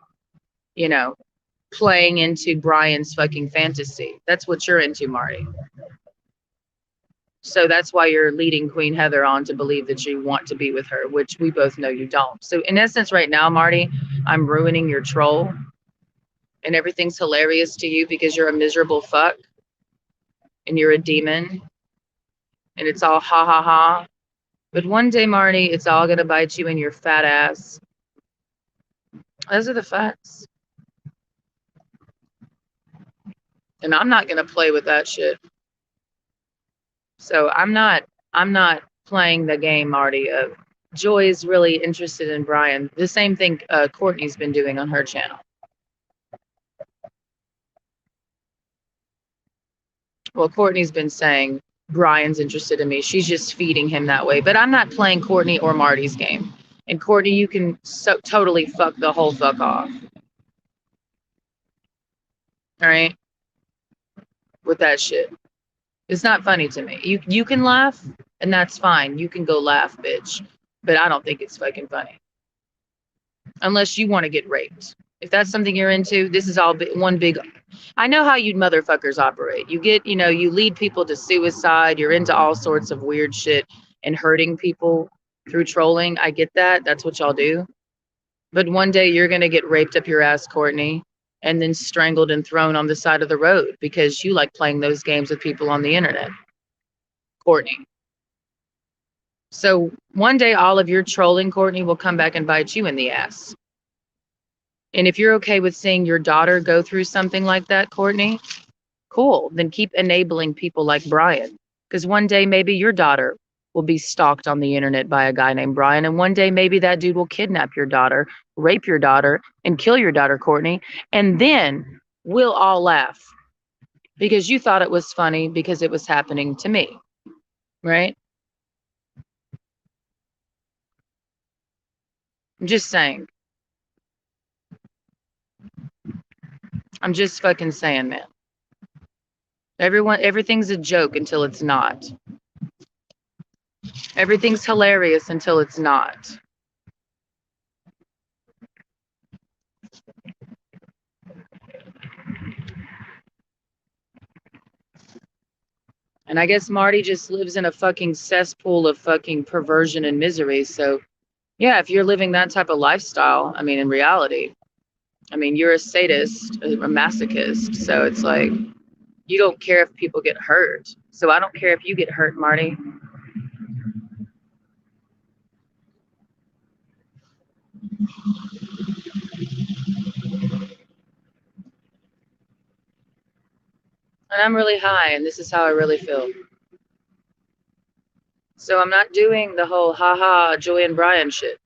you know, playing into Brian's fucking fantasy. That's what you're into, Marty. So that's why you're leading Queen Heather on to believe that you want to be with her, which we both know you don't. So in essence, right now, Marty, I'm ruining your troll and everything's hilarious to you because you're a miserable fuck and you're a demon and it's all ha ha ha. But one day, Marty, it's all gonna bite you in your fat ass. Those are the facts. And I'm not gonna play with that shit. So I'm not playing the game, Marty, of Joy is really interested in Brian. The same thing Courtney's been doing on her channel. Well, Courtney's been saying Brian's interested in me. She's just feeding him that way. But I'm not playing Courtney or Marty's game. And Courtney, you can totally fuck the whole fuck off. All right? With that shit. It's not funny to me. You can laugh, and that's fine. You can go laugh, bitch. But I don't think it's fucking funny. Unless you want to get raped. If that's something you're into, this is all one big. I know how you motherfuckers operate. You get, you lead people to suicide. You're into all sorts of weird shit and hurting people through trolling. I get that. That's what y'all do. But one day you're going to get raped up your ass, Courtney, and then strangled and thrown on the side of the road because you like playing those games with people on the internet. Courtney. So one day all of your trolling, Courtney, will come back and bite you in the ass. And if you're okay with seeing your daughter go through something like that, Courtney, cool. Then keep enabling people like Brian. Because one day maybe your daughter will be stalked on the internet by a guy named Brian. And one day maybe that dude will kidnap your daughter, rape your daughter, and kill your daughter, Courtney. And then we'll all laugh because you thought it was funny because it was happening to me. Right? I'm just saying. I'm just fucking saying, man. Everything's a joke until it's not. Everything's hilarious until it's not. And I guess Marty just lives in a fucking cesspool of fucking perversion and misery. So, yeah, if you're living that type of lifestyle, I mean, in reality, I mean, you're a sadist, a masochist. So it's like, you don't care if people get hurt. So I don't care if you get hurt, Marty. And I'm really high, and this is how I really feel. So I'm not doing the whole haha Joy and Brian shit.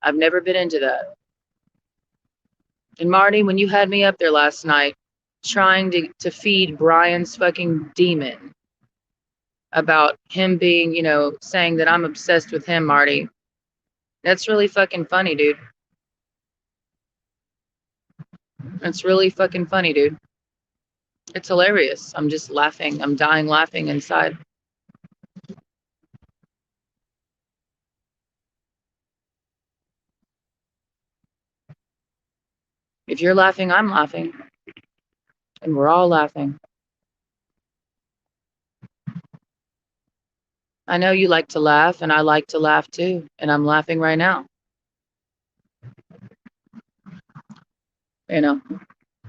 I've never been into that. And Marty, when you had me up there last night trying to feed Brian's fucking demon about him being, saying that I'm obsessed with him, Marty, that's really fucking funny, dude. It's really fucking funny, dude. It's hilarious. I'm just laughing. I'm dying laughing inside. If you're laughing, I'm laughing. And we're all laughing. I know you like to laugh, and I like to laugh too. And I'm laughing right now. You know,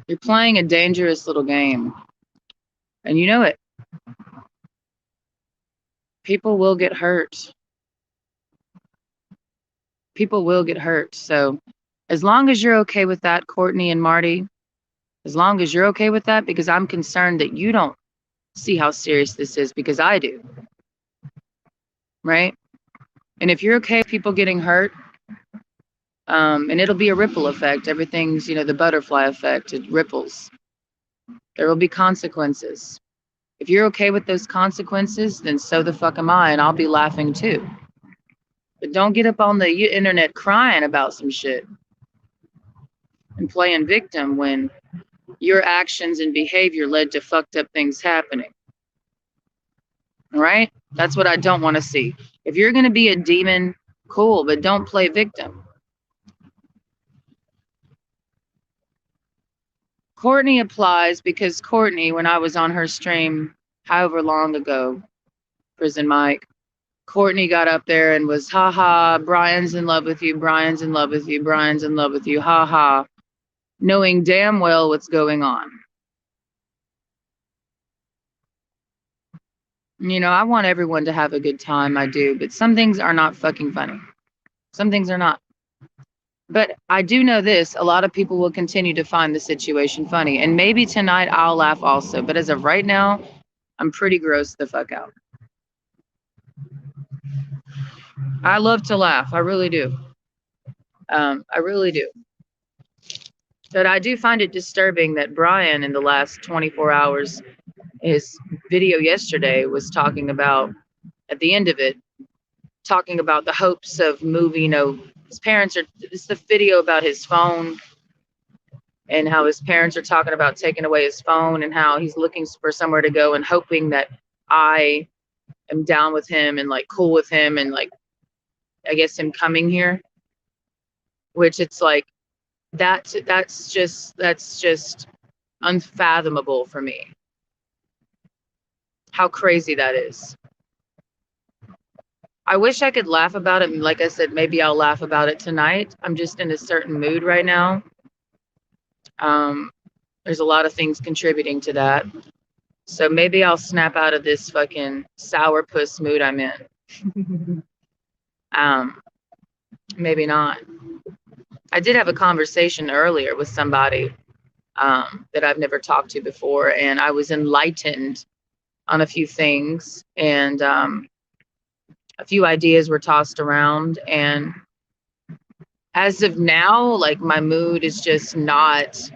you're playing a dangerous little game. And you know it. People will get hurt. People will get hurt. So as long as you're okay with that, Courtney and Marty, as long as you're okay with that, because I'm concerned that you don't see how serious this is, because I do. Right? And if you're okay with people getting hurt, and it'll be a ripple effect. Everything's, the butterfly effect. It ripples. There will be consequences. If you're okay with those consequences, then so the fuck am I, and I'll be laughing too. But don't get up on the internet crying about some shit and playing victim when your actions and behavior led to fucked up things happening. All right? That's what I don't want to see. If you're going to be a demon, cool, but don't play victim. Courtney applies because Courtney, when I was on her stream however long ago, Prison Mike, Courtney got up there and was, ha ha, Brian's in love with you, Brian's in love with you, Brian's in love with you, ha ha, knowing damn well what's going on. I want everyone to have a good time, I do, but some things are not fucking funny. Some things are not. But I do know this, a lot of people will continue to find the situation funny, and maybe tonight I'll laugh also, but as of right now, I'm pretty grossed the fuck out. I love to laugh, I really do. I really do. But I do find it disturbing that Brian, in the last 24 hours, his video yesterday was talking about, at the end of it, talking about the hopes of moving, his parents are, it's the video about his phone and how his parents are talking about taking away his phone and how he's looking for somewhere to go and hoping that I am down with him and like cool with him and like, I guess him coming here, which it's like, that's just unfathomable for me. How crazy that is. I wish I could laugh about it. And like I said, maybe I'll laugh about it tonight. I'm just in a certain mood right now. There's a lot of things contributing to that. So maybe I'll snap out of this fucking sourpuss mood I'm in. Maybe not. I did have a conversation earlier with somebody that I've never talked to before, and I was enlightened on a few things, and a few ideas were tossed around, and as of now, like, my mood is just not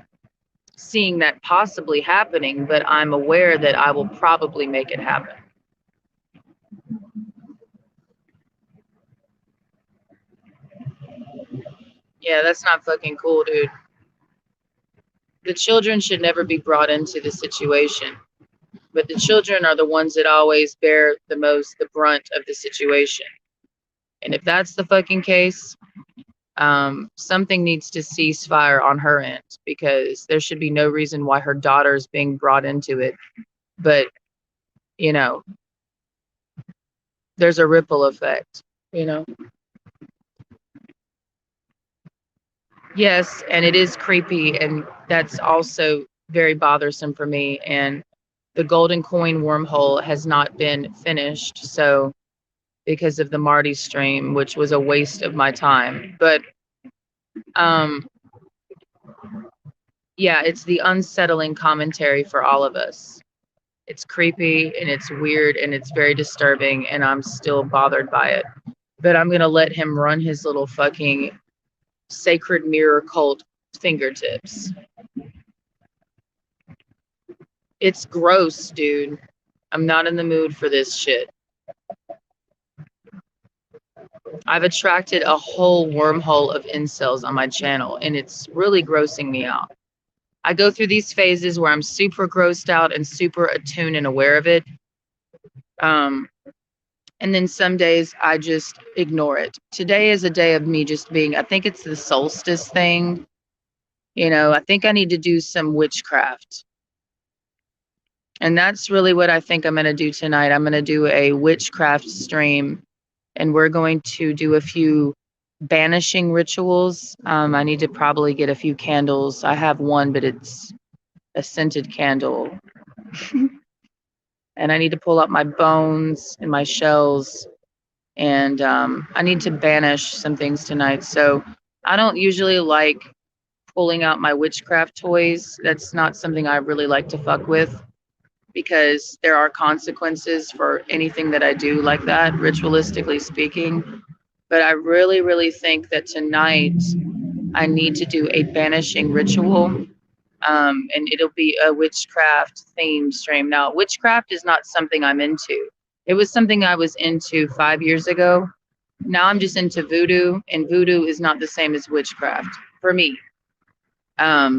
seeing that possibly happening, but I'm aware that I will probably make it happen. Yeah, that's not fucking cool, dude. The children should never be brought into the situation, but the children are the ones that always bear the brunt of the situation. And if that's the fucking case, something needs to cease fire on her end, because there should be no reason why her daughter is being brought into it. But, there's a ripple effect, Yes, and it is creepy, and that's also very bothersome for me. And the golden coin wormhole has not been finished, so because of the Marty stream, which was a waste of my time. But yeah, it's the unsettling commentary for all of us. It's creepy and it's weird and it's very disturbing, and I'm still bothered by it. But I'm gonna let him run his little fucking sacred mirror cult fingertips. It's gross, dude. I'm not in the mood for this shit. I've attracted a whole wormhole of incels on my channel, and it's really grossing me out. I go through these phases where I'm super grossed out and super attuned and aware of it. And then some days I just ignore it. Today is a day of me just being, I think it's the solstice thing. I think I need to do some witchcraft. And that's really what I think I'm going to do tonight. I'm going to do a witchcraft stream, and we're going to do a few banishing rituals. I need to probably get a few candles. I have one, but it's a scented candle. And I need to pull up my bones and my shells. And I need to banish some things tonight. So I don't usually like pulling out my witchcraft toys. That's not something I really like to fuck with, because there are consequences for anything that I do like that, ritualistically speaking. But I really, really think that tonight I need to do a banishing ritual. And it'll be a witchcraft themed stream. Now, witchcraft is not something I'm into. It was something I was into 5 years ago. Now I'm just into voodoo, and voodoo is not the same as witchcraft for me.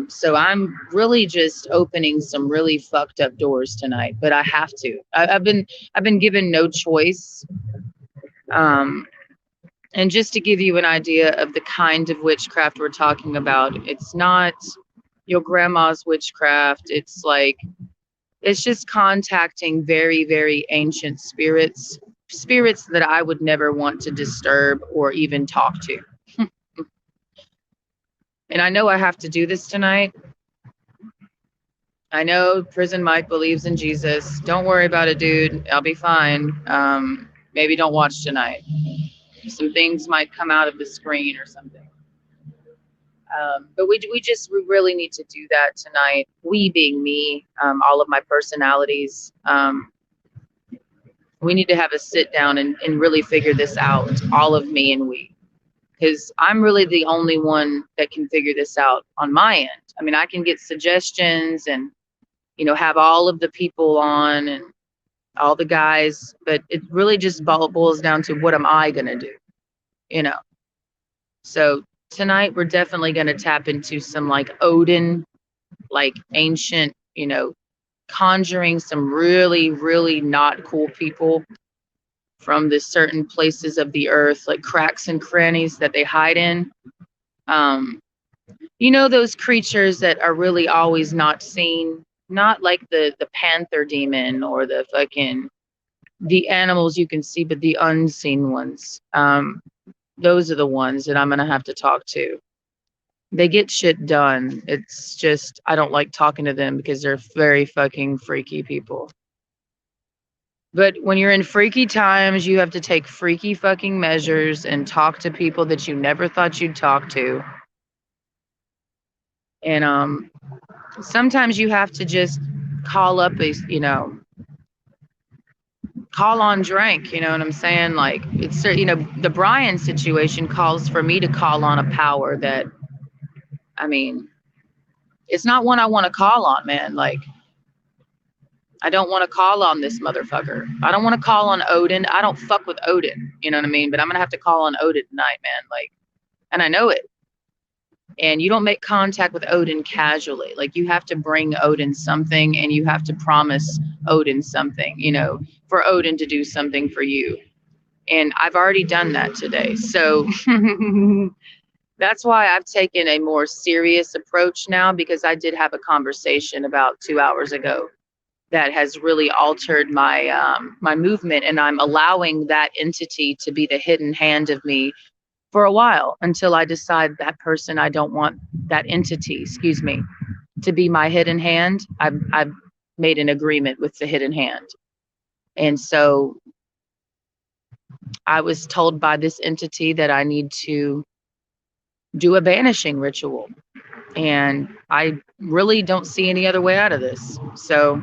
So I'm really just opening some really fucked up doors tonight, but I have to. I've been given no choice. Um, and just to give you an idea of the kind of witchcraft we're talking about, it's not your grandma's witchcraft. It's just contacting very, very ancient spirits that I would never want to disturb or even talk to. And I know I have to do this tonight. I know Prison Mike believes in Jesus. Don't worry about it, dude. I'll be fine. Maybe don't watch tonight. Some things might come out of the screen or something. But we really need to do that tonight. We being me, all of my personalities. We need to have a sit down and really figure this out. All of me and we. Because I'm really the only one that can figure this out on my end. I mean, I can get suggestions and have all of the people on and all the guys, but it really just boils down to what am I gonna do, you know? So tonight we're definitely gonna tap into some like Odin, like ancient, conjuring some really, really not cool people from the certain places of the earth, like cracks and crannies that they hide in. Um, those creatures that are really always not seen, not like the panther demon or the animals you can see, but the unseen ones. Those are the ones that I'm gonna have to talk to. They get shit done. It's just I don't like talking to them because they're very fucking freaky people. But when you're in freaky times, you have to take freaky fucking measures and talk to people that you never thought you'd talk to. And sometimes you have to just call up call on drink, you know what I'm saying? Like it's the Brian situation calls for me to call on a power that, I mean, it's not one I want to call on, man. Like I don't want to call on this motherfucker. I don't want to call on Odin. I don't fuck with Odin, you know what I mean? But I'm gonna have to call on Odin tonight, man. Like, and I know it. And you don't make contact with Odin casually. Like you have to bring Odin something, and you have to promise Odin something, for Odin to do something for you. And I've already done that today. So that's why I've taken a more serious approach now, because I did have a conversation about 2 hours ago that has really altered my movement, and I'm allowing that entity to be the hidden hand of me for a while until I decide that person, I don't want that entity, excuse me, to be my hidden hand. I've made an agreement with the hidden hand. And so I was told by this entity that I need to do a banishing ritual. And I really don't see any other way out of this. So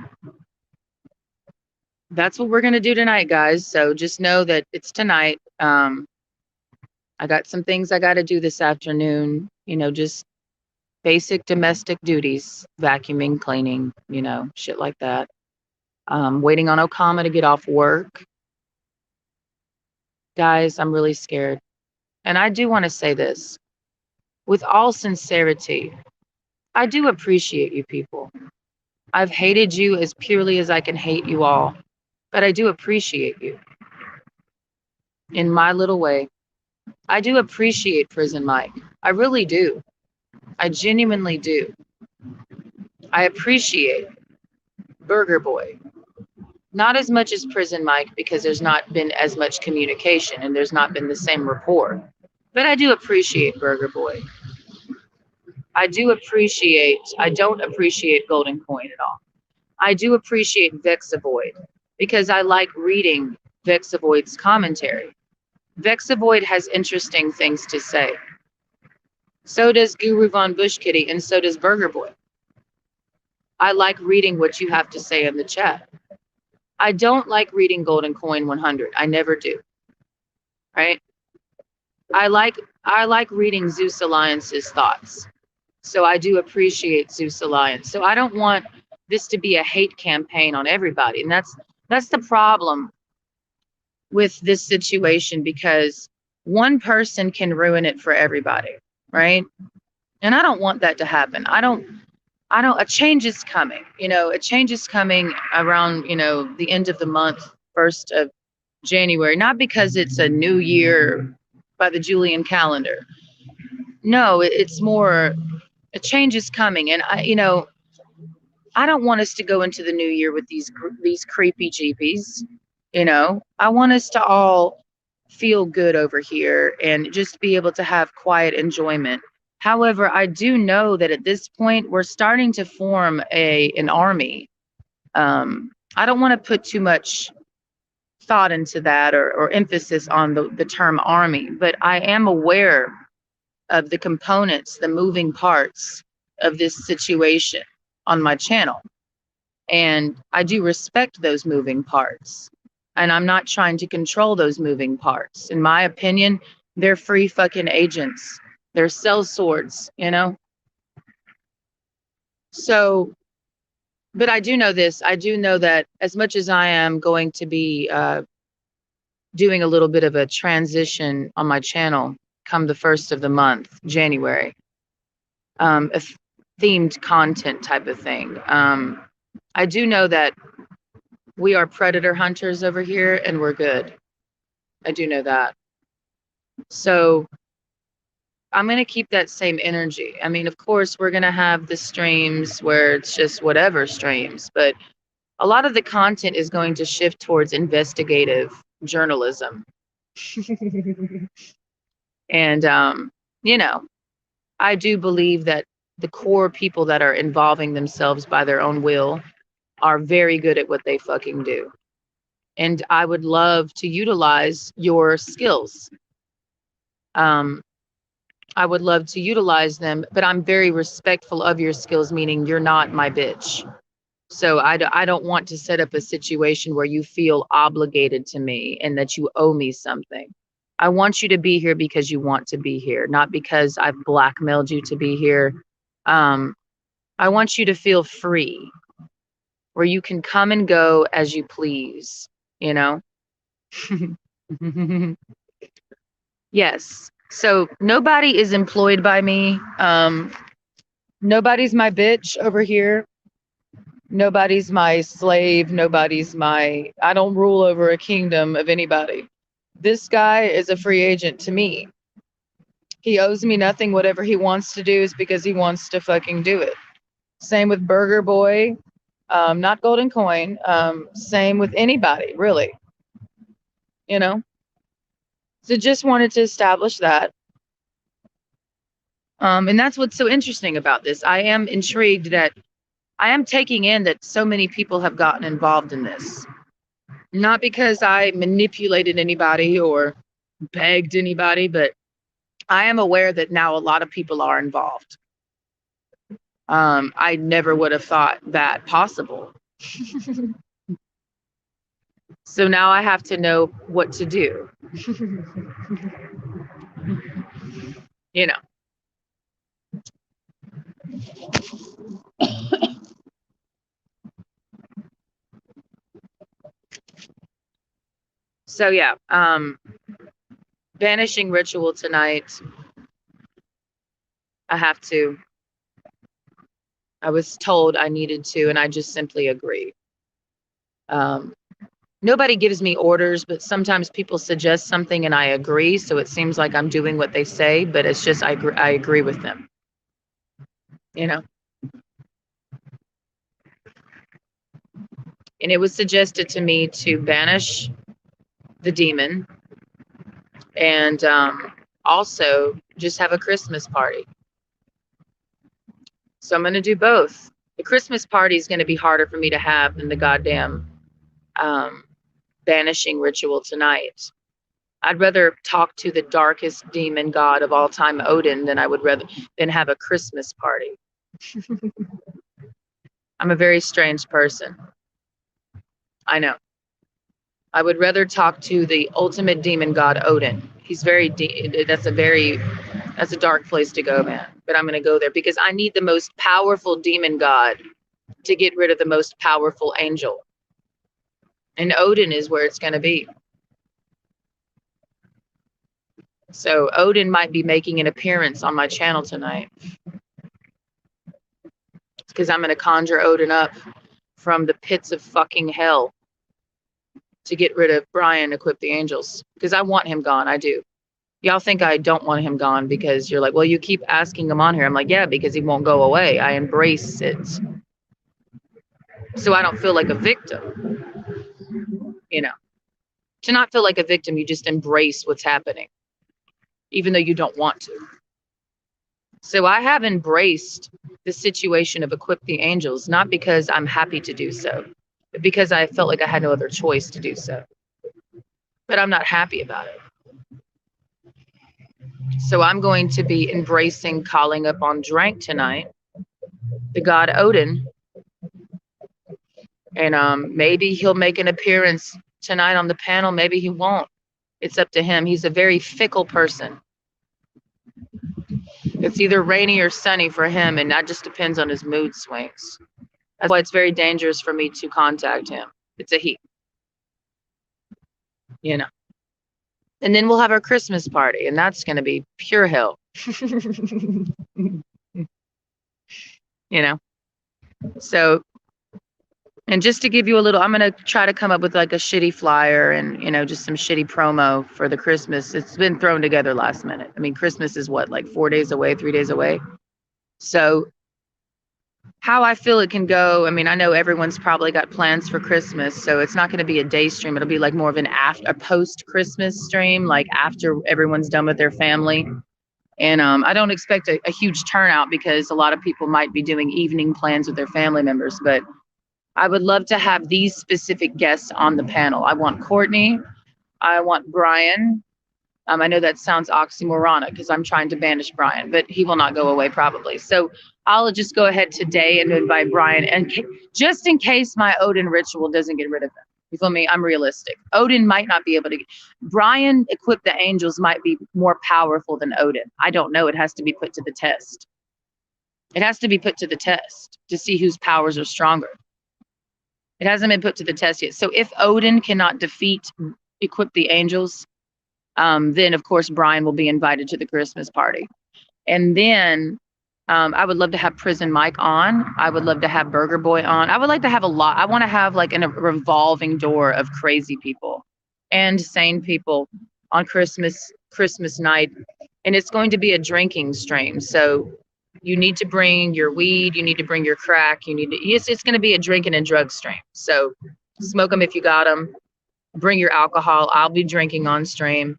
that's what we're going to do tonight, guys. So just know that it's tonight. I got some things I got to do this afternoon, just basic domestic duties, vacuuming, cleaning, shit like that. Waiting on Okama to get off work. Guys, I'm really scared. And I do want to say this with all sincerity. I do appreciate you people. I've hated you as purely as I can hate you all, but I do appreciate you in my little way. I do appreciate Prison Mike. I really do. I genuinely do. I appreciate Burger Boy. Not as much as Prison Mike because there's not been as much communication and there's not been the same rapport. But I do appreciate Burger Boy. I don't appreciate Golden Coin at all. I do appreciate Vexavoid because I like reading Vexavoid's commentary. Vexavoid has interesting things to say. So does Guru Von Bush Kitty, and so does Burger Boy. I like reading what you have to say in the chat. I don't like reading Golden Coin 100. I never do. Right? I like reading Zeus Alliance's thoughts. So I do appreciate Zeus Alliance. So I don't want this to be a hate campaign on everybody. And that's the problem with this situation, because one person can ruin it for everybody, right? And I don't want that to happen. A change is coming, a change is coming around, the end of the month, 1st of January, not because it's a new year by the Julian calendar. No, it's more, a change is coming. And I don't want us to go into the new year with these creepy jeepies. I want us to all feel good over here and just be able to have quiet enjoyment. However, I do know that at this point we're starting to form an army. I don't want to put too much thought into that or emphasis on the term army, but I am aware of the components, the moving parts of this situation on my channel. And I do respect those moving parts. And I'm not trying to control those moving parts. In my opinion, they're free fucking agents. They're cell swords, So, but I do know this. I do know that as much as I am going to be doing a little bit of a transition on my channel come the 1st of the month, January, a themed content type of thing. I do know that we are predator hunters over here and we're good. I do know that. So I'm going to keep that same energy. I mean, of course, we're going to have the streams where it's just whatever streams, but a lot of the content is going to shift towards investigative journalism. And, I do believe that the core people that are involving themselves by their own will are very good at what they fucking do. And I would love to utilize your skills. I would love to utilize them, but I'm very respectful of your skills, meaning you're not my bitch. So I don't want to set up a situation where you feel obligated to me and that you owe me something. I want you to be here because you want to be here, not because I've blackmailed you to be here. I want you to feel free, where you can come and go as you please, Yes. So nobody is employed by me. Nobody's my bitch over here. Nobody's my slave. I don't rule over a kingdom of anybody. This guy is a free agent to me. He owes me nothing. Whatever he wants to do is because he wants to fucking do it. Same with Burger Boy, not Golden Coin. Same with anybody, really. So just wanted to establish that. And that's what's so interesting about this. I am intrigued that I am taking in that so many people have gotten involved in this. Not because I manipulated anybody or begged anybody, but I am aware that now a lot of people are involved. I never would have thought that possible. So now I have to know what to do. So yeah, banishing ritual tonight. I have to. I was told I needed to, and I just simply agree. Nobody gives me orders, but sometimes people suggest something and I agree. So it seems like I'm doing what they say, but it's just I agree with them. you know. And it was suggested to me to banish the demon and also just have a Christmas party. So I'm going to do both. The Christmas party is going to be harder for me to have than the goddamn um, banishing ritual tonight. I'd rather talk to the darkest demon god of all time, Odin, than I would rather than have a Christmas party. I'm a very strange person. I know. I would rather talk to the ultimate demon god, Odin. He's very that's a dark place to go, man. But I'm going to go there because I need the most powerful demon god to get rid of the most powerful angel. And Odin is where it's going to be. So Odin might be making an appearance on my channel tonight because I'm going to conjure Odin up from the pits of fucking hell to get rid of Brian, equip the angels, because I want him gone. I do. Y'all think I don't want him gone because you're like, well, you keep asking him on here. I'm like, yeah, because he won't go away. I embrace it. So I don't feel like a victim, you know. To not feel like a victim, you just embrace what's happening, even though you don't want to. So I have embraced the situation of equip the angels, not because I'm happy to do so, but because I felt like I had no other choice to do so. But I'm not happy about it. So I'm going to be embracing calling up on Drank tonight, the god Odin. And maybe he'll make an appearance tonight on the panel. Maybe he won't. It's up to him. He's a very fickle person. It's either rainy or sunny for him, and that just depends on his mood swings. That's why it's very dangerous for me to contact him. It's a he. You know. And then we'll have our Christmas party, and that's going to be pure hell. You know. So, and just to give you a little, I'm going to try to come up with like a shitty flyer and, you know, just some shitty promo for the Christmas. It's been thrown together last minute. I mean, Christmas is what, like 4 days away, 3 days away. So how I feel it can go, I mean, I know everyone's probably got plans for Christmas, so it's not going to be a day stream. It'll be like more of a post-Christmas stream, like after everyone's done with their family. And I don't expect a huge turnout because a lot of people might be doing evening plans with their family members, but I would love to have these specific guests on the panel. I want Courtney. I want Brian. I know that sounds oxymoronic because I'm trying to banish Brian, but he will not go away probably. So I'll just go ahead today and invite Brian, and just in case my Odin ritual doesn't get rid of him. You feel me? I'm realistic. Odin might not be able to. Brian, equip the angels, might be more powerful than Odin. I don't know. It has to be put to the test. It has to be put to the test to see whose powers are stronger. It hasn't been put to the test yet. So if Odin cannot equip the angels, then of course Brian will be invited to the Christmas party. And then I would love to have Prison Mike on. I would love to have Burger Boy on. I would like to have a lot. I want to have like a revolving door of crazy people and sane people on Christmas night. And it's going to be a drinking stream. So you need to bring your weed, you need to bring your crack, it's going to be a drinking and drug stream. So smoke them if you got them, bring your alcohol. I'll be drinking on stream.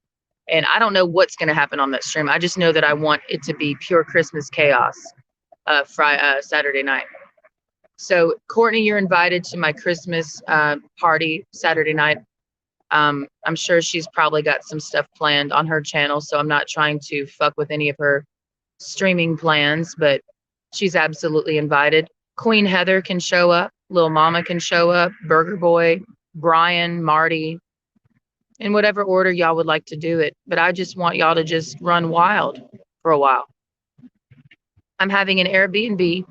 And I don't know what's going to happen on that stream. I just know that I want it to be pure Christmas chaos Saturday night. So Courtney, you're invited to my Christmas party Saturday night. I'm sure she's probably got some stuff planned on her channel, so I'm not trying to fuck with any of her streaming plans, but she's absolutely invited. Queen Heather can show up. Lil Mama can show up. Burger Boy, Brian, Marty, in whatever order y'all would like to do it. But I just want y'all to just run wild for a while. I'm having an Airbnb,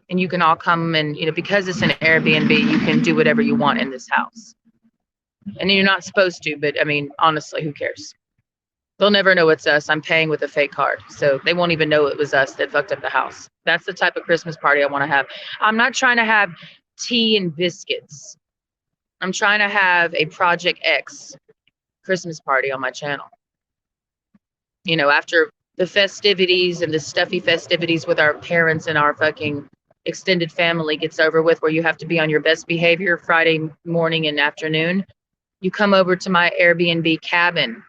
and you can all come and, you know, because it's an Airbnb, you can do whatever you want in this house. And you're not supposed to, but I mean, honestly, who cares? They'll never know it's us. I'm paying with a fake card. So they won't even know it was us that fucked up the house. That's the type of Christmas party I want to have. I'm not trying to have tea and biscuits. I'm trying to have a Project X Christmas party on my channel. You know, after the festivities and the stuffy festivities with our parents and our fucking extended family gets over with, where you have to be on your best behavior Friday morning and afternoon, you come over to my Airbnb cabin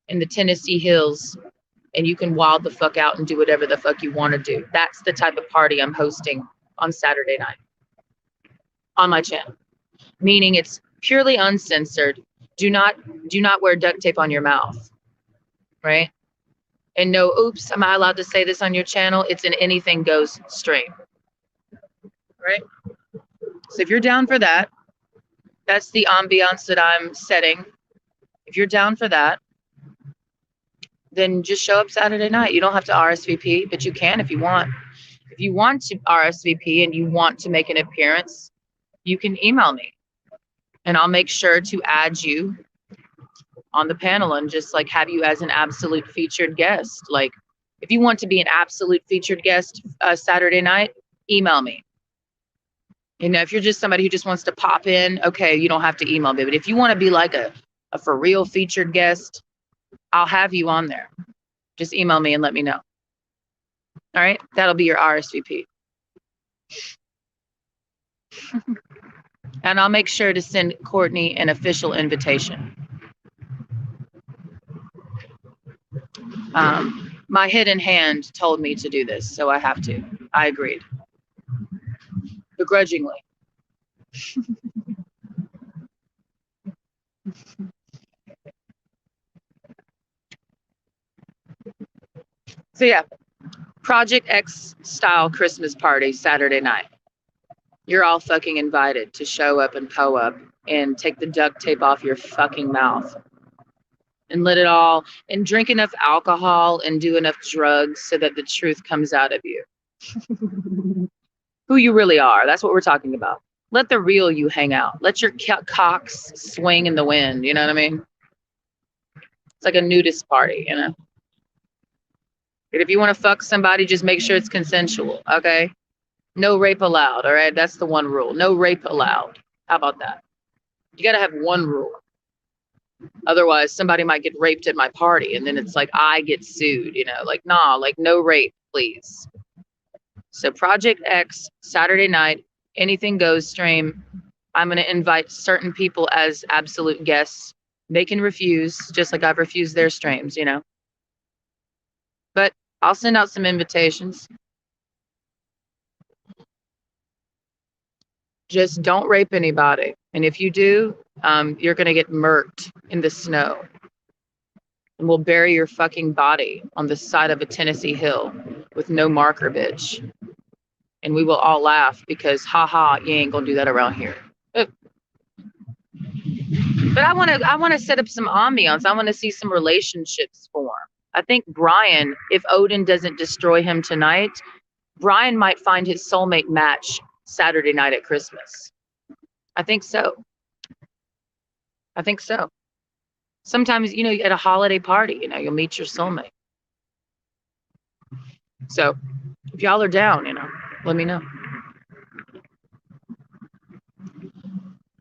in the Tennessee hills and you can wild the fuck out and do whatever the fuck you want to do. That's the type of party I'm hosting on Saturday night on my channel. Meaning it's purely uncensored. Do not wear duct tape on your mouth, right? And no, oops, am I allowed to say this on your channel? It's an anything goes stream, right? So if you're down for that, that's the ambiance that I'm setting. If you're down for that, then just show up Saturday night. You don't have to RSVP, but you can if you want. If you want to RSVP and you want to make an appearance, you can email me and I'll make sure to add you on the panel and just like have you as an absolute featured guest. Like if you want to be an absolute featured guest Saturday night, email me. You know, if you're just somebody who just wants to pop in, okay, you don't have to email me. But if you want to be like a for real featured guest, I'll have you on there. Just email me and let me know. All right, that'll be your RSVP. And I'll make sure to send Courtney an official invitation. My hidden hand told me to do this, so I have to. I agreed. Begrudgingly. So yeah, Project X style Christmas party Saturday night. You're all fucking invited to show up and po up and take the duct tape off your fucking mouth and let it all, and drink enough alcohol and do enough drugs so that the truth comes out of you. Who you really are. That's what we're talking about. Let the real you hang out. Let your cocks swing in the wind. You know what I mean? It's like a nudist party, you know? But if you want to fuck somebody, just make sure it's consensual, okay? No rape allowed, all right? That's the one rule. No rape allowed. How about that? You got to have one rule. Otherwise, somebody might get raped at my party, and then it's like I get sued, you know? Like, nah, like no rape, please. So Project X, Saturday night, anything goes stream. I'm going to invite certain people as absolute guests. They can refuse, just like I've refused their streams, you know? But I'll send out some invitations. Just don't rape anybody. And if you do, you're going to get murked in the snow. And we'll bury your fucking body on the side of a Tennessee hill with no marker, bitch. And we will all laugh because, haha, you ain't going to do that around here. But I want to set up some ambiance. I want to see some relationships form. I think Brian, if Odin doesn't destroy him tonight, Brian might find his soulmate match Saturday night at Christmas. I think so. I think so. Sometimes, you know, at a holiday party, you know, you'll meet your soulmate. So if y'all are down, you know, let me know.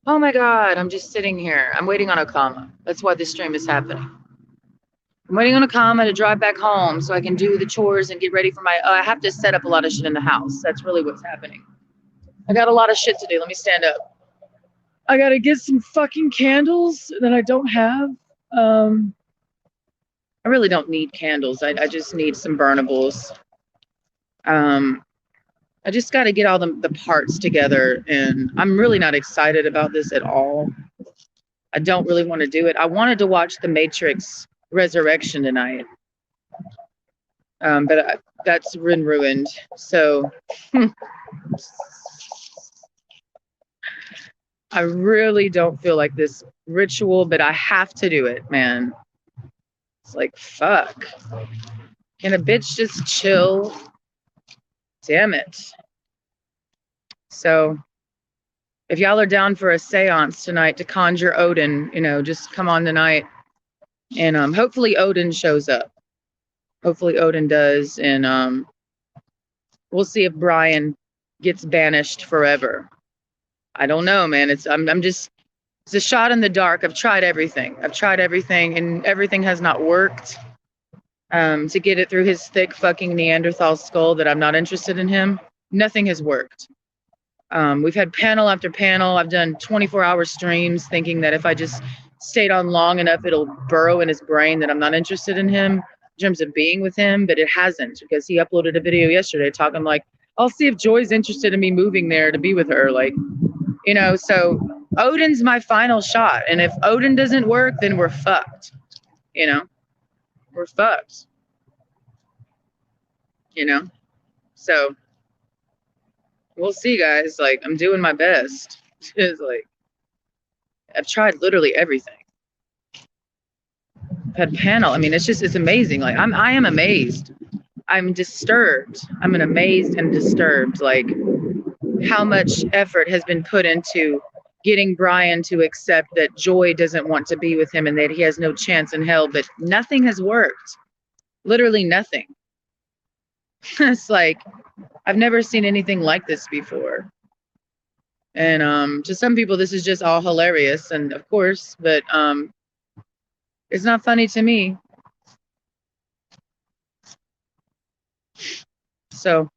Oh my God, I'm just sitting here. I'm waiting on Okama. That's why this stream is happening. I'm waiting on Okama to drive back home so I can do the chores and get ready for my, I have to set up a lot of shit in the house. That's really what's happening. I got a lot of shit to do. Let me stand up. I got to get some fucking candles that I don't have. I really don't need candles. I just need some burnables. I just got to get all the parts together, and I'm really not excited about this at all. I don't really want to do it. I wanted to watch The Matrix Resurrection tonight, but that's been ruined. So I really don't feel like this ritual, but I have to do it, man. It's like, fuck. Can a bitch just chill? Damn it. So if y'all are down for a seance tonight to conjure Odin, you know, just come on tonight. And hopefully Odin shows up. Hopefully Odin does. And we'll see if Brian gets banished forever. I don't know, man. It's a shot in the dark. I've tried everything. And everything has not worked. to get it through his thick fucking Neanderthal skull that I'm not interested in him. Nothing has worked. We've had panel after panel. I've done 24-hour streams thinking that if I just stayed on long enough, it'll burrow in his brain that I'm not interested in him in terms of being with him, but it hasn't, because he uploaded a video yesterday talking like, I'll see if Joy's interested in me moving there to be with her. Like, you know, so Odin's my final shot. And if Odin doesn't work, then we're fucked. You know, we're fucked. You know, so we'll see, guys. Like, I'm doing my best. It's like, I've tried literally everything. I've had panel. I mean, it's amazing. Like, I am amazed. I'm disturbed. I'm amazed and disturbed. Like, how much effort has been put into getting Brian to accept that Joy doesn't want to be with him and that he has no chance in hell, but nothing has worked. Literally nothing. It's like, I've never seen anything like this before. And to some people, this is just all hilarious, and of course, but it's not funny to me. So,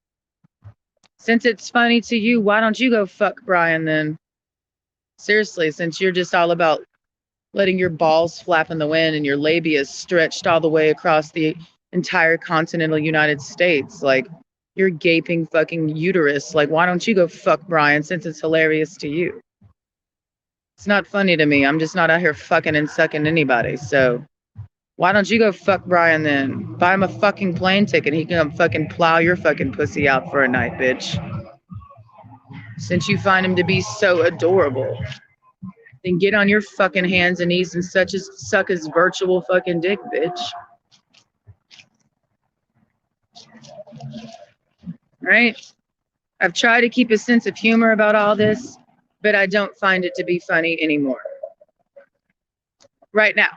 since it's funny to you, why don't you go fuck Brian then? Seriously, since you're just all about letting your balls flap in the wind and your labia stretched all the way across the entire continental United States, like your gaping fucking uterus. Like, why don't you go fuck Brian since it's hilarious to you? It's not funny to me. I'm just not out here fucking and sucking anybody. So why don't you go fuck Brian then? Buy him a fucking plane ticket. He can come fucking plow your fucking pussy out for a night, bitch. Since you find him to be so adorable, then get on your fucking hands and knees and suck his virtual fucking dick, bitch. Right? I've tried to keep a sense of humor about all this, but I don't find it to be funny anymore. Right now.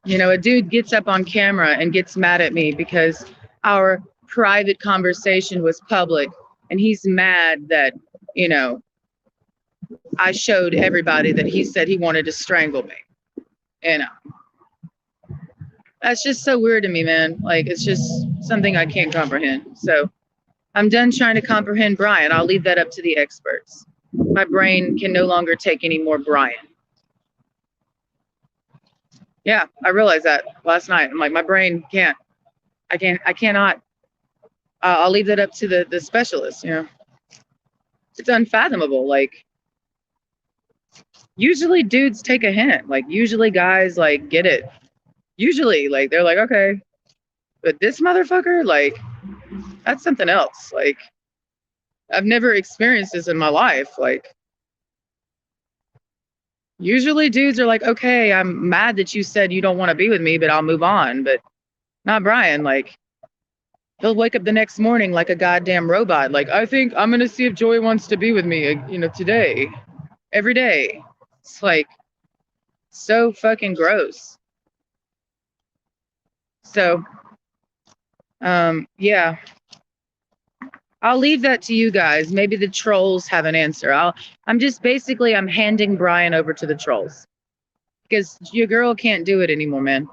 You know, a dude gets up on camera and gets mad at me because our private conversation was public, and he's mad that, you know, I showed everybody that he said he wanted to strangle me. You know, that's just so weird to me, man. Like, it's just something I can't comprehend. So I'm done trying to comprehend Brian. I'll leave that up to the experts. My brain can no longer take any more Brian. Yeah, I realized that last night. I'm like, my brain can't. I cannot. I'll leave that up to the specialists. You know, it's unfathomable. Like, usually dudes take a hint. Like, usually guys like get it. Usually, like, they're like, okay, but this motherfucker, like, that's something else. Like, I've never experienced this in my life. Like, usually dudes are like, okay, I'm mad that you said you don't want to be with me, but I'll move on. But not Brian. Like, he'll wake up the next morning like a goddamn robot. Like, I think I'm going to see if Joy wants to be with me, you know, today. Every day. It's like so fucking gross. So, yeah. I'll leave that to you guys. Maybe the trolls have an answer. I'm handing Brian over to the trolls. Because your girl can't do it anymore, man.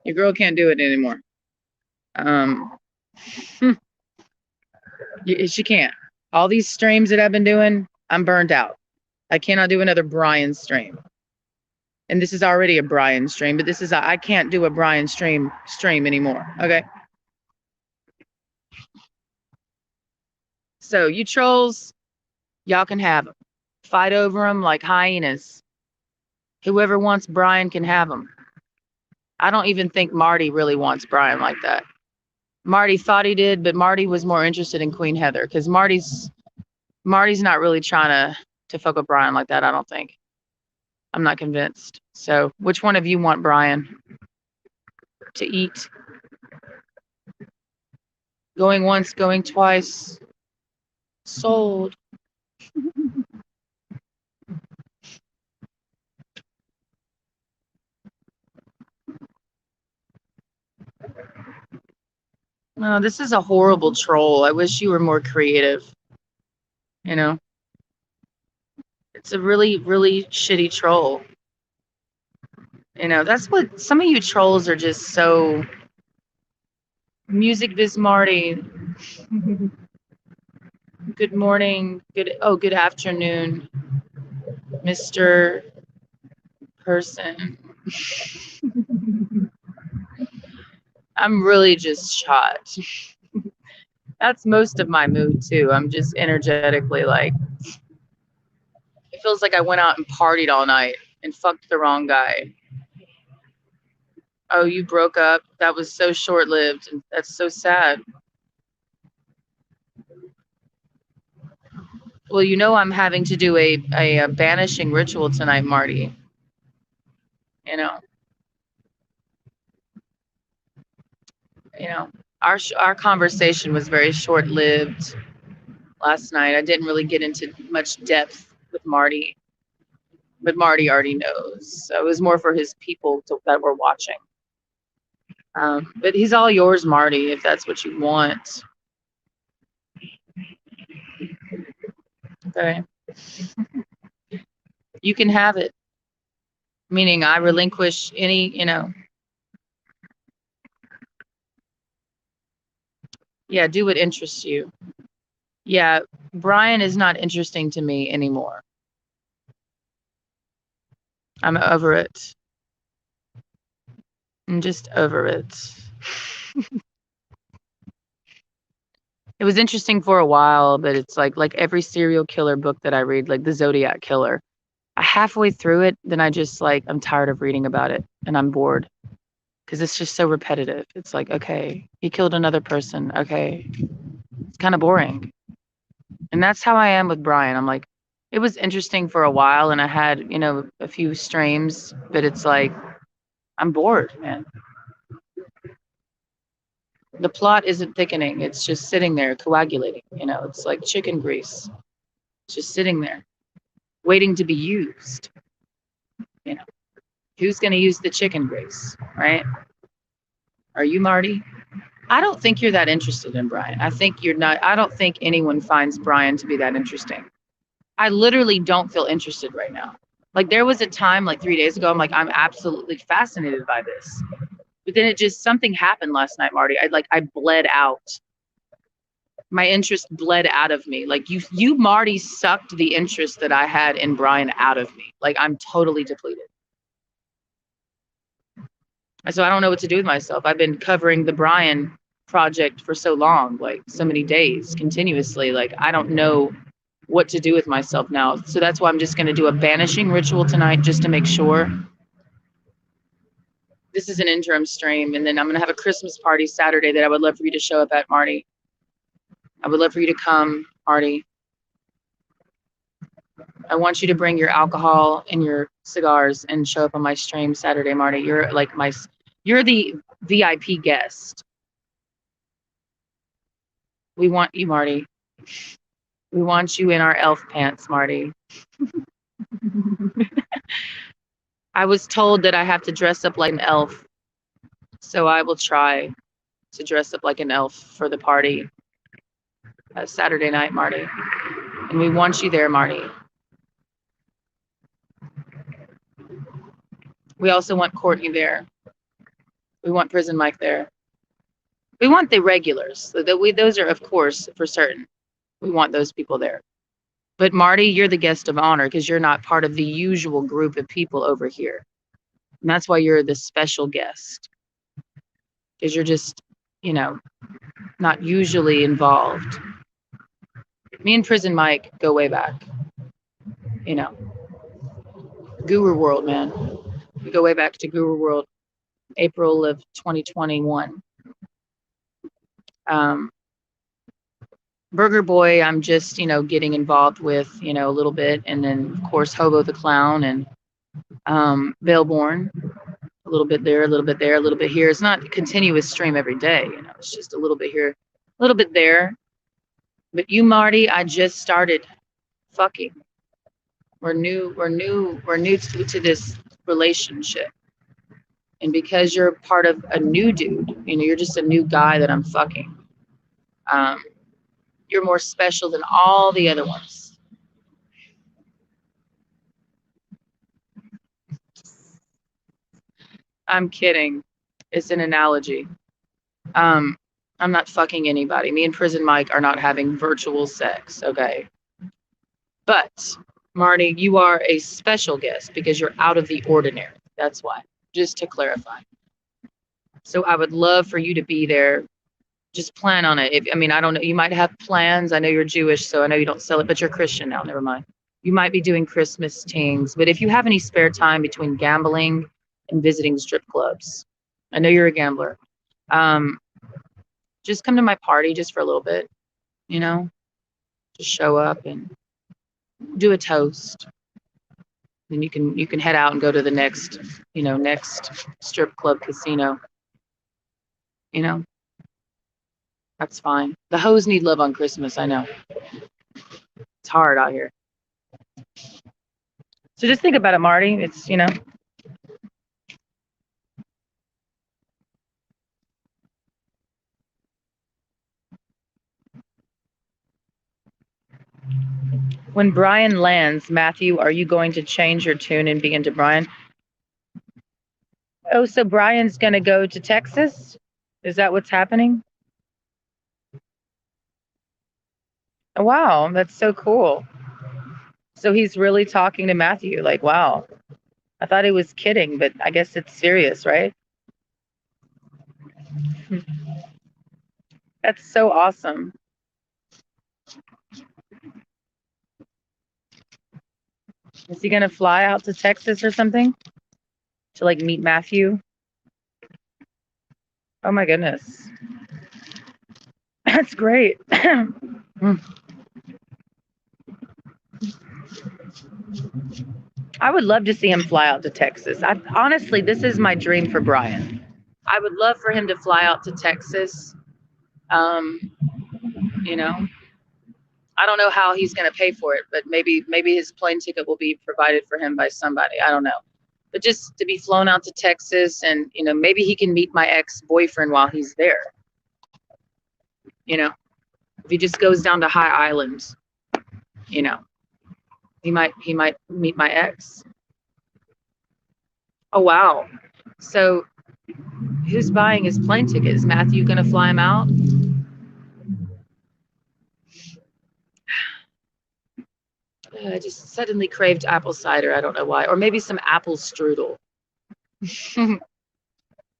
Your girl can't do it anymore. She can't. All these streams that I've been doing, I'm burned out. I cannot do another Brian stream. And this is already a Brian stream, but I can't do a Brian stream anymore. Okay. So you trolls, y'all can have them. Fight over them like hyenas. Whoever wants Brian can have him. I don't even think Marty really wants Brian like that. Marty thought he did, but Marty was more interested in Queen Heather, because Marty's not really trying to fuck with Brian like that, I don't think. I'm not convinced. So which one of you want Brian to eat? Going once, going twice. Sold. No, this is a horrible troll. I wish you were more creative. You know? It's a really, really shitty troll. You know, that's what some of you trolls are just so music biz Marty. Good morning. Good afternoon, Mr. Person. I'm really just shot. That's most of my mood too. I'm just energetically like, it feels like I went out and partied all night and fucked the wrong guy. Oh, you broke up? That was so short-lived, and that's so sad. Well, you know I'm having to do a banishing ritual tonight, Marty. You know, you know, our conversation was very short-lived last night. I didn't really get into much depth with Marty, but Marty already knows. So it was more for his people that were watching. But he's all yours, Marty, if that's what you want. Okay, you can have it. Meaning I relinquish any, yeah, do what interests you. Yeah, Brian is not interesting to me anymore. I'm over it. I'm just over it. It was interesting for a while, but it's like every serial killer book that I read, like the Zodiac Killer. I halfway through it, then I just like I'm tired of reading about it and I'm bored because it's just so repetitive. It's like, okay, he killed another person. Okay, it's kind of boring. And that's how I am with Brian. I'm like, it was interesting for a while and I had, a few streams, but it's like I'm bored, man. The plot isn't thickening. It's just sitting there coagulating. It's like chicken grease. It's just sitting there waiting to be used. You know, who's going to use the chicken grease, right? Are you, Marty? I don't think you're that interested in Brian. I think you're not. I don't think anyone finds Brian to be that interesting. I literally don't feel interested right now. Like there was a time like 3 days ago, I'm like, I'm absolutely fascinated by this. But then it just something happened last night, Marty. I bled out. My interest bled out of me. Like you Marty sucked the interest that I had in Brian out of me. Like I'm totally depleted. And so I don't know what to do with myself. I've been covering the Brian project for so long, like so many days continuously. Like I don't know what to do with myself now. So that's why I'm just going to do a banishing ritual tonight just to make sure. This is an interim stream, and then I'm going to have a Christmas party Saturday that I would love for you to show up at, Marty. I would love for you to come, Marty. I want you to bring your alcohol and your cigars and show up on my stream Saturday, Marty. You're the VIP guest. We want you, Marty. We want you in our elf pants, Marty. I was told that I have to dress up like an elf, so I will try to dress up like an elf for the party Saturday night, Marty. And we want you there, Marty. We also want Courtney there. We want Prison Mike there. We want the regulars. Those are, of course, for certain. We want those people there. But Marty, you're the guest of honor because you're not part of the usual group of people over here. And that's why you're the special guest. Because you're just, not usually involved. Me and Prison Mike go way back. Guru World, man. We go way back to Guru World, April of 2021. Burger Boy, I'm just, getting involved with, a little bit. And then, of course, Hobo the Clown and Bailborn. A little bit there, a little bit there, a little bit here. It's not a continuous stream every day, it's just a little bit here, a little bit there. But you, Marty, I just started fucking. We're new to this relationship. And because you're part of a new dude, you're just a new guy that I'm fucking. You're more special than all the other ones. I'm kidding. It's an analogy. Um, I'm not fucking anybody. Me and Prison Mike are not having virtual sex, okay? But Marty, you are a special guest because you're out of the ordinary. That's why. Just to clarify. So I would love for you to be there. Just plan on it. If, I mean, I don't know. You might have plans. I know you're Jewish, so I know you don't celebrate, but you're Christian now. Never mind. You might be doing Christmas things, but if you have any spare time between gambling and visiting strip clubs, I know you're a gambler. Um, just come to my party just for a little bit, you know, just show up and do a toast. Then you can head out and go to the next, next strip club casino. You know, that's fine. The hoes need love on Christmas. I know it's hard out here. So just think about it, Marty. It's when Brian lands, Matthew, are you going to change your tune and be into Brian? Oh, so Brian's going to go to Texas? Is that what's happening? Wow, that's so cool. So he's really talking to Matthew. Like, wow. I thought he was kidding, but I guess it's serious, right? That's so awesome. Is he going to fly out to Texas or something to like meet Matthew? Oh my goodness. That's great. I would love to see him fly out to Texas. Honestly, this is my dream for Brian. I would love for him to fly out to Texas. Um, you know, I don't know how he's going to pay for it, but maybe his plane ticket will be provided for him by somebody. I don't know. But just to be flown out to Texas and, maybe he can meet my ex-boyfriend while he's there. If he just goes down to High Island, he might meet my ex. Oh, wow. So who's buying his plane ticket? Is Matthew going to fly him out? I just suddenly craved apple cider. I don't know why. Or maybe some apple strudel.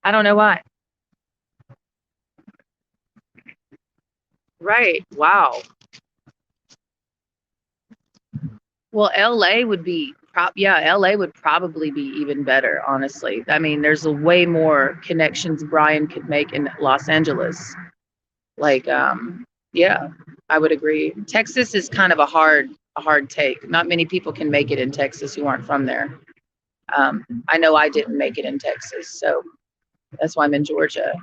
I don't know why. Right. Wow. Well, LA would be LA would probably be even better, honestly. I mean, there's a way more connections Brian could make in Los Angeles. Like, yeah, I would agree. Texas is kind of a hard take. Not many people can make it in Texas who aren't from there. I know I didn't make it in Texas, so that's why I'm in Georgia.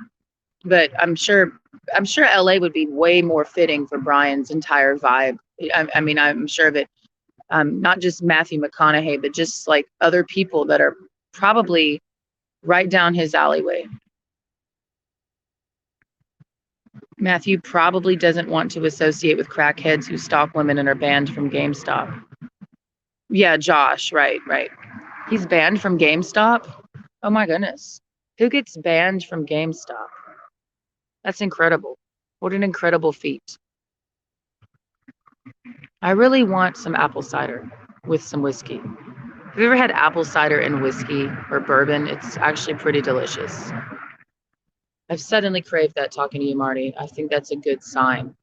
But I'm sure LA would be way more fitting for Brian's entire vibe. I mean, I'm sure of it. Not just Matthew McConaughey, but just like other people that are probably right down his alleyway. Matthew probably doesn't want to associate with crackheads who stalk women and are banned from GameStop. Yeah, Josh, right. He's banned from GameStop? Oh my goodness. Who gets banned from GameStop? That's incredible. What an incredible feat. I really want some apple cider with some whiskey. Have you ever had apple cider and whiskey or bourbon? It's actually pretty delicious. I've suddenly craved that talking to you, Marty. I think that's a good sign.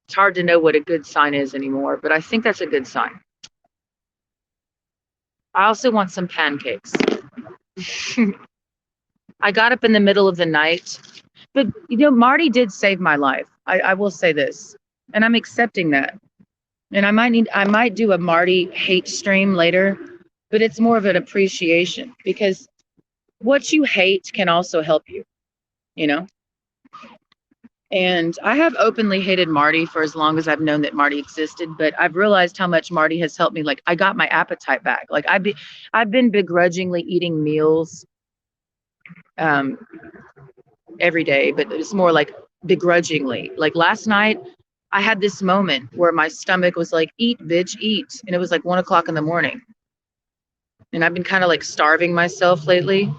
It's hard to know what a good sign is anymore, but I think that's a good sign. I also want some pancakes. I got up in the middle of the night, but Marty did save my life. I will say this, and I'm accepting that. And I might do a Marty hate stream later, but it's more of an appreciation because what you hate can also help you, And I have openly hated Marty for as long as I've known that Marty existed, but I've realized how much Marty has helped me. Like, I got my appetite back. Like, I've been begrudgingly eating meals every day, but it's more like begrudgingly. Like last night, I had this moment where my stomach was like, eat, bitch, eat. And it was like 1 o'clock in the morning. And I've been kind of like starving myself lately,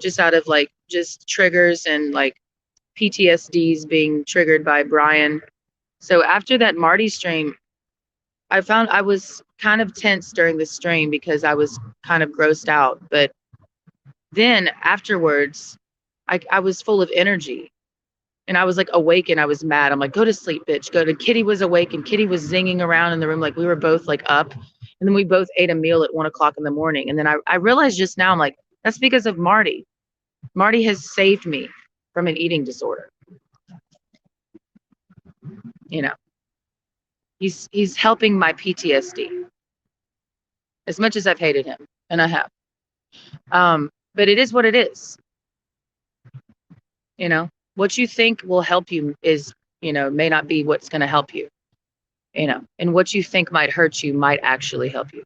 just out of like just triggers and like PTSDs being triggered by Brian. So after that Marty stream, I found I was kind of tense during the stream because I was kind of grossed out. But then afterwards, I was full of energy and I was like awake and I was mad. I'm like, go to sleep, bitch. Go to Kitty was awake and Kitty was zinging around in the room. Like we were both like up. And then we both ate a meal at 1 o'clock in the morning. And then I realized just now, I'm like, that's because of Marty. Marty has saved me from an eating disorder. You know, he's helping my PTSD as much as I've hated him, and I have. But it is what it is. You know, what you think will help you is, may not be what's going to help you. And what you think might hurt you might actually help you.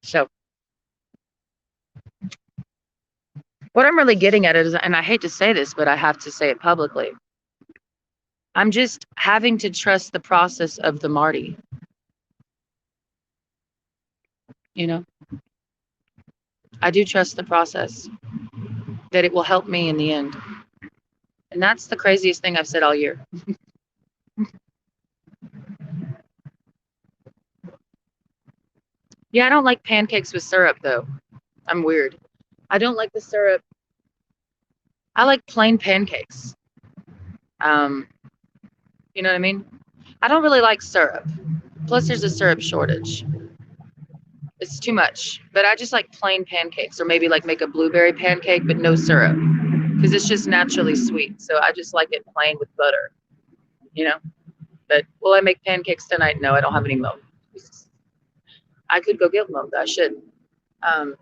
So what I'm really getting at is, and I hate to say this, but I have to say it publicly, I'm just having to trust the process of the Marty. I do trust the process, that it will help me in the end. And that's the craziest thing I've said all year. Yeah, I don't like pancakes with syrup, though. I'm weird. I don't like the syrup. I like plain pancakes. You know what I mean? I don't really like syrup. Plus, there's a syrup shortage. It's too much. But I just like plain pancakes, or maybe like make a blueberry pancake, but no syrup, because it's just naturally sweet. So I just like it plain with butter, you know? But will I make pancakes tonight? No, I don't have any milk. I could go get milk. I should. I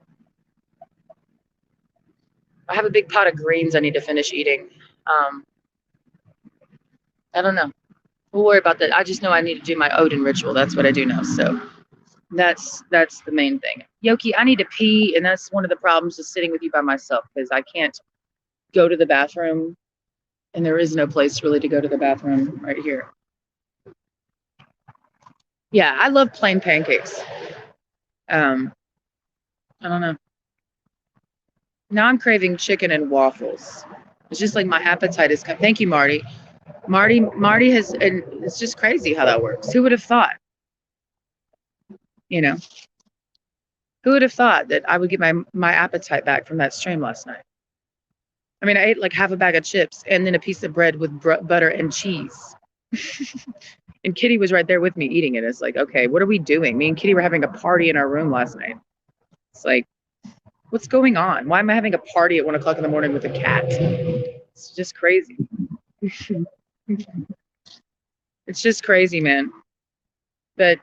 have a big pot of greens I need to finish eating. I don't know. We'll worry about that. I just know I need to do my Odin ritual. That's what I do know. So that's the main thing. Yoki, I need to pee, and that's one of the problems of sitting with you by myself, because I can't go to the bathroom, and there is no place really to go to the bathroom right here. Yeah, I love plain pancakes. I don't know. Now I'm craving chicken and waffles. It's just like my appetite is coming. Thank you, Marty. Marty has, and it's just crazy how that works. Who would have thought? Who would have thought that I would get my appetite back from that stream last night? I mean, I ate like half a bag of chips and then a piece of bread with butter and cheese. And Kitty was right there with me eating it. It's like, okay, what are we doing? Me and Kitty were having a party in our room last night. It's like, what's going on? Why am I having a party at 1 o'clock in the morning with a cat? It's just crazy. It's just crazy, man. But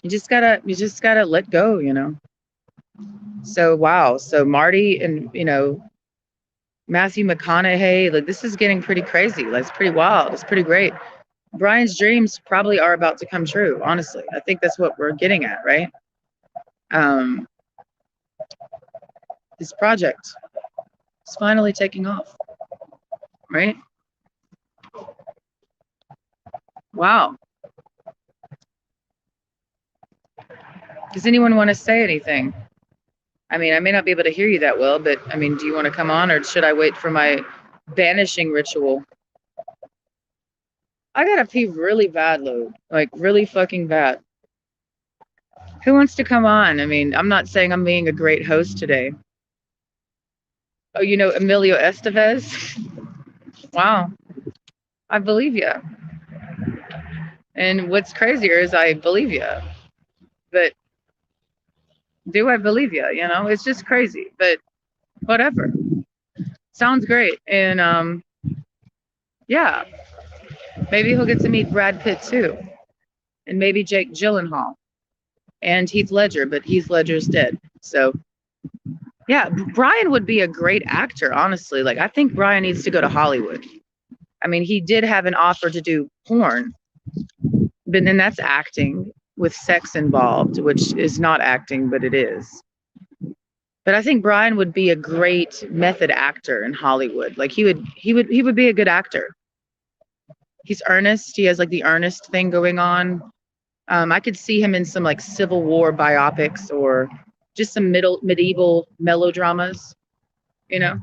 you just gotta let go, So wow. So Marty and Matthew McConaughey, like this is getting pretty crazy. Like it's pretty wild. It's pretty great. Brian's dreams probably are about to come true, honestly. I think that's what we're getting at, right? This project is finally taking off, right? Wow. Does anyone want to say anything? I mean, I may not be able to hear you that well, but I mean, do you want to come on, or should I wait for my banishing ritual? I gotta pee really bad, Lou. Like really fucking bad. Who wants to come on? I mean, I'm not saying I'm being a great host today. Oh, Emilio Estevez? Wow. I believe you. And what's crazier is I believe you. But do I believe you? It's just crazy. But whatever. Sounds great. And yeah. Maybe he'll get to meet Brad Pitt too. And maybe Jake Gyllenhaal. And Heath Ledger, but Heath Ledger's dead. So yeah, Brian would be a great actor, honestly. Like I think Brian needs to go to Hollywood. I mean, he did have an offer to do porn, but then that's acting with sex involved, which is not acting, but it is. But I think Brian would be a great method actor in Hollywood. Like he would be a good actor. He's earnest. He has like the earnest thing going on. I could see him in some like Civil War biopics or just some medieval melodramas. You know,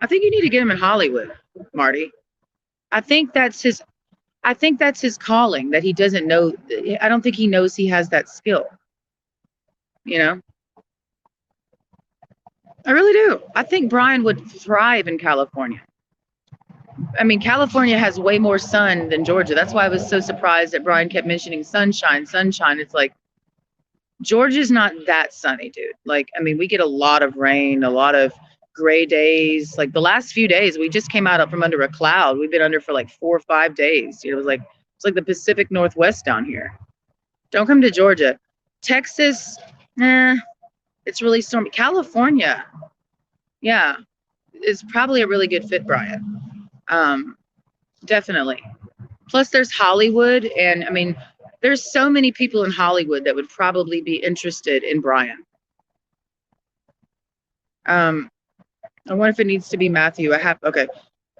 I think you need to get him in Hollywood, Marty. I think that's his. I think that's his calling. That he doesn't know. I don't think he knows he has that skill. You know, I really do. I think Brian would thrive in California. I mean, California has way more sun than Georgia. That's why I was so surprised that Brian kept mentioning sunshine, sunshine. It's like Georgia's not that sunny, dude. Like, I mean, we get a lot of rain, a lot of gray days. Like the last few days, we just came out from under a cloud. We've been under for like 4 or 5 days. You know, it's like the Pacific Northwest down here. Don't come to Georgia. Texas, it's really stormy. California, yeah, is probably a really good fit, Brian. Definitely. Plus, there's Hollywood, and I mean, there's so many people in Hollywood that would probably be interested in Brian. I wonder if it needs to be Matthew. Okay.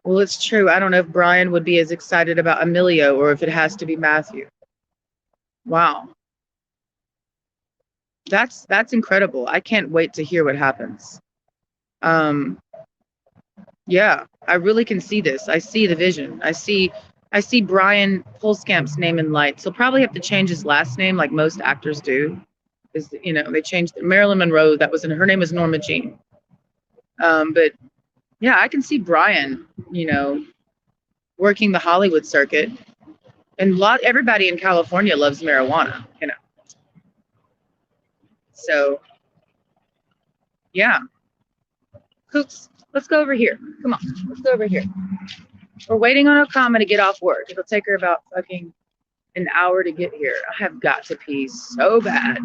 Well, it's true. I don't know if Brian would be as excited about Emilio or if it has to be Matthew. Wow. That's incredible. I can't wait to hear what happens. Yeah, I really can see this. I see the vision. I see Brian Pulskamp's name in lights. He'll probably have to change his last name like most actors do. Is, you know, they changed Marilyn Monroe, that was her name was Norma Jean. But yeah, I can see Brian, you know, working the Hollywood circuit. And everybody in California loves marijuana, you know. So yeah. Cooks, let's go over here. Come on, let's go over here. We're waiting on Okama to get off work. It'll take her about fucking an hour to get here. I have got to pee so bad.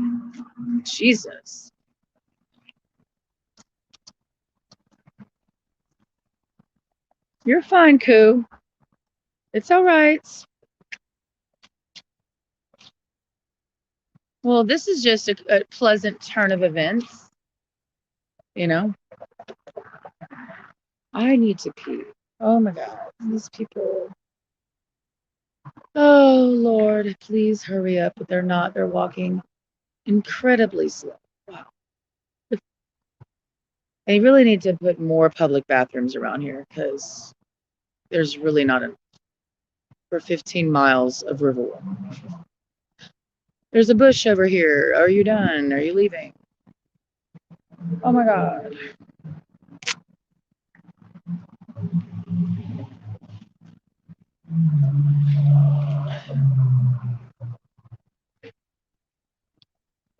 Jesus. You're fine, Koo. It's all right. Well, this is just a pleasant turn of events. You know? I need to pee. Oh my God. These people. Oh, Lord, please hurry up. But they're not. They're walking incredibly slow. Wow. They really need to put more public bathrooms around here because there's really not enough for 15 miles of Riverwalk. There's a bush over here. Are you done? Are you leaving? Oh my God.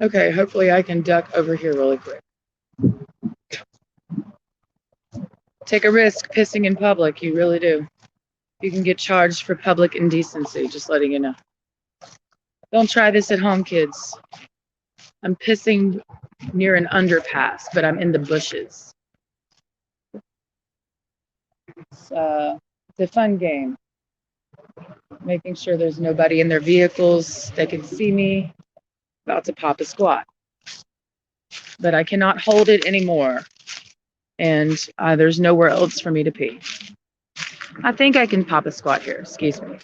Okay, hopefully I can duck over here really quick. Take a risk pissing in public, you really do. You can get charged for public indecency, just letting you know. Don't try this at home, kids. I'm pissing near an underpass, but I'm in the bushes. It's a fun game. Making sure there's nobody in their vehicles. They can see me. About to pop a squat. But I cannot hold it anymore. And there's nowhere else for me to pee. I think I can pop a squat here. Excuse me.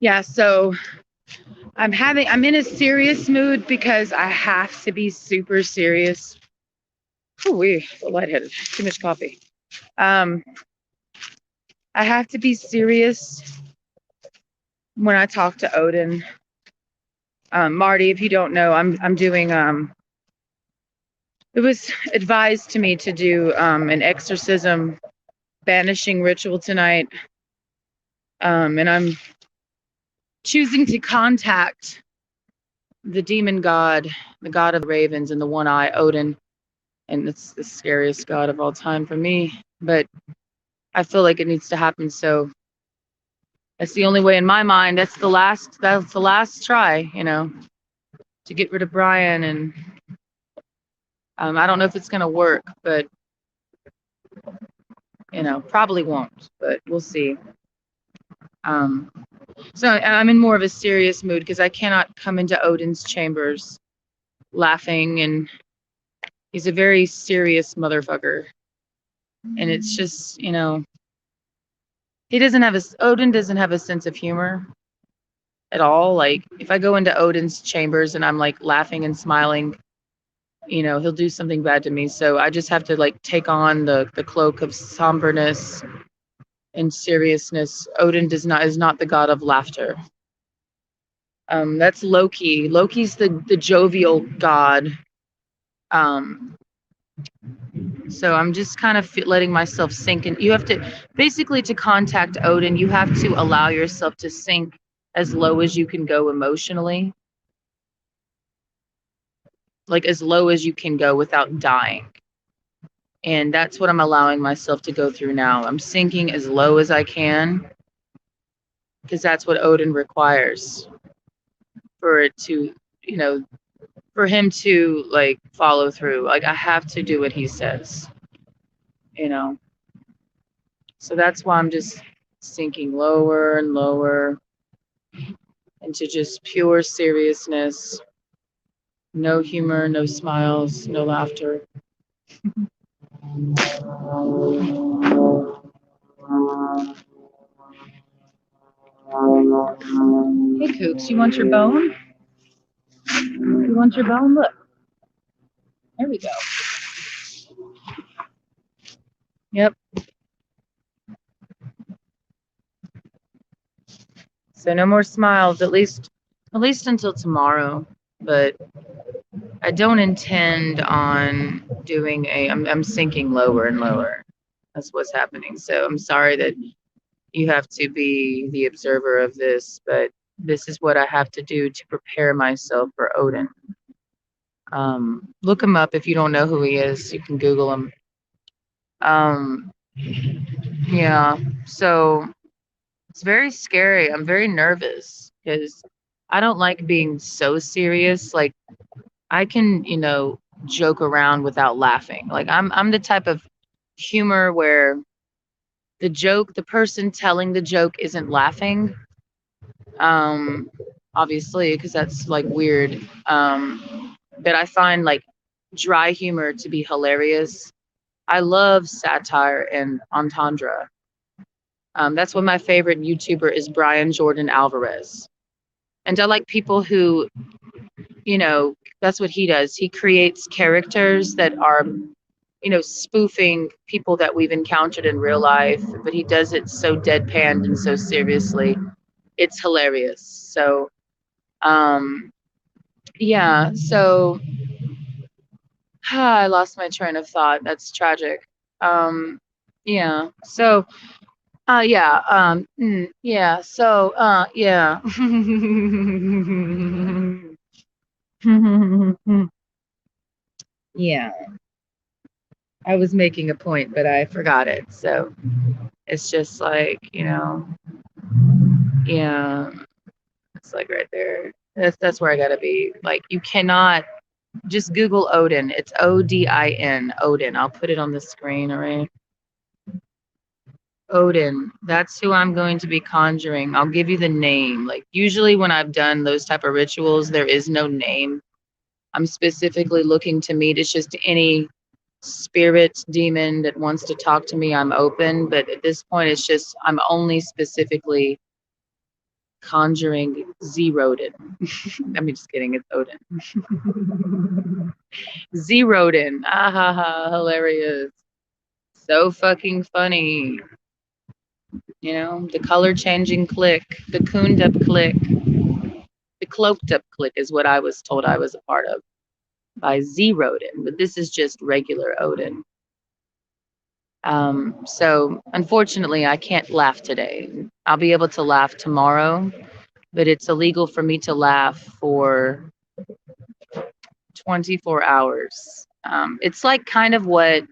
Yeah, so I'm in a serious mood because I have to be super serious. Ooh, so lightheaded. Too much coffee. I have to be serious when I talk to Odin. Marty, if you don't know, I'm doing it was advised to me to do an exorcism banishing ritual tonight. And I'm choosing to contact the demon god, the god of the ravens and the one eye, Odin, and it's the scariest god of all time for me. But I feel like it needs to happen. So that's the only way in my mind. That's the last try, to get rid of Brian. And I don't know if it's gonna work, but probably won't. But we'll see. Um, so I'm in more of a serious mood because I cannot come into Odin's chambers laughing, and he's a very serious motherfucker. And it's just, Odin doesn't have a sense of humor at all. Like if I go into Odin's chambers and I'm like laughing and smiling, he'll do something bad to me. So I just have to like take on the cloak of somberness and seriousness. Odin is not the god of laughter. That's Loki. Loki's the jovial god. Um, so I'm just kind of letting myself sink in. You have to basically, to contact Odin, you have to allow yourself to sink as low as you can go emotionally, like as low as you can go without dying. And that's what I'm allowing myself to go through now. I'm sinking as low as I can because that's what Odin requires for it to, for him to like follow through. Like I have to do what he says, you know. So that's why I'm just sinking lower and lower into just pure seriousness. No humor, no smiles, no laughter. Hey, Kooks, you want your bone? You want your bone? Look. There we go. Yep. So no more smiles, at least until tomorrow. But I don't intend on doing I'm sinking lower and lower. That's what's happening. So I'm sorry that you have to be the observer of this, but this is what I have to do to prepare myself for Odin. Look him up if you don't know who he is. You can Google him. Yeah. So it's very scary. I'm very nervous because I don't like being so serious. Like I can, joke around without laughing. Like I'm the type of humor where the person telling the joke isn't laughing. Um, Obviously, because that's like weird. But I find like dry humor to be hilarious. I love satire and entendre. That's what my favorite YouTuber is, Brian Jordan Alvarez. And I like people who, that's what he does. He creates characters that are, spoofing people that we've encountered in real life, but he does it so deadpanned and so seriously. It's hilarious. So, yeah. So, I lost my train of thought. That's tragic. Yeah. So, yeah. Yeah. So, yeah. Yeah. I was making a point, but I forgot it. So it's just like, yeah, it's like right there. That's where I gotta be. Like you cannot just Google Odin. It's Odin, Odin. I'll put it on the screen, all right? Odin. That's who I'm going to be conjuring. I'll give you the name. Like usually when I've done those type of rituals, there is no name I'm specifically looking to meet. It's just any spirit demon that wants to talk to me, I'm open. But at this point, it's just I'm only specifically conjuring Zerodin. I'm just kidding. It's Odin. Zerodin. Ah ha ha. Hilarious. So fucking funny. The color changing click, the cooned up click, the cloaked up click is what I was told I was a part of by Zerodin, but this is just regular Odin. So unfortunately, I can't laugh today. I'll be able to laugh tomorrow, but it's illegal for me to laugh for 24 hours. It's like kind of what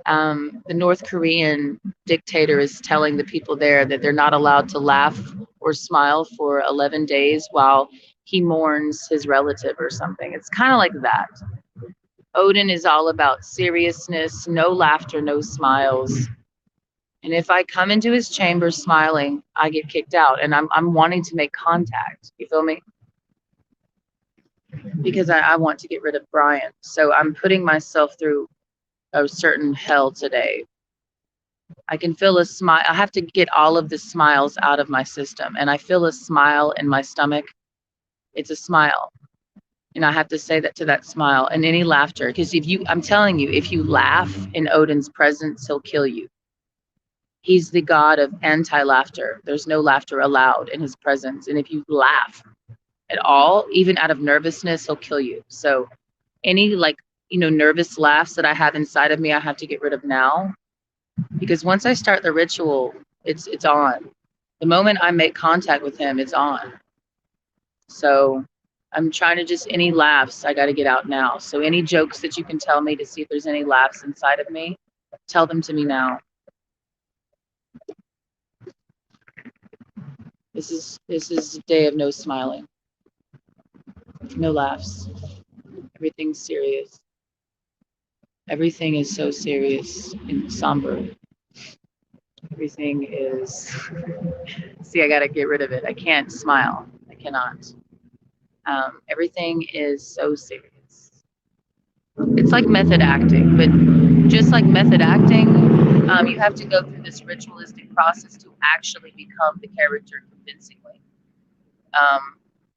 the North Korean dictator is telling the people there, that they're not allowed to laugh or smile for 11 days while he mourns his relative or something. It's kind of like that. Odin is all about seriousness, no laughter, no smiles. And if I come into his chamber smiling, I get kicked out. And I'm wanting to make contact. You feel me? Because I want to get rid of Brian. So I'm putting myself through a certain hell today. I can feel a smile. I have to get all of the smiles out of my system. And I feel a smile in my stomach. It's a smile. And I have to say that to that smile and any laughter. Because I'm telling you, if you laugh in Odin's presence, he'll kill you. He's the god of anti-laughter. There's no laughter allowed in his presence. And if you laugh at all, even out of nervousness, he'll kill you. So any nervous laughs that I have inside of me, I have to get rid of now. Because once I start the ritual, it's on. The moment I make contact with him, it's on. So I'm trying to any laughs, I got to get out now. So any jokes that you can tell me to see if there's any laughs inside of me, tell them to me now. This is a day of no smiling, no laughs. Everything's serious. Everything is so serious and somber. Everything is. See, I got to get rid of it. I can't smile. I cannot. Everything is so serious. It's like method acting, but just like method acting, you have to go through this ritualistic process to actually become the character convincingly.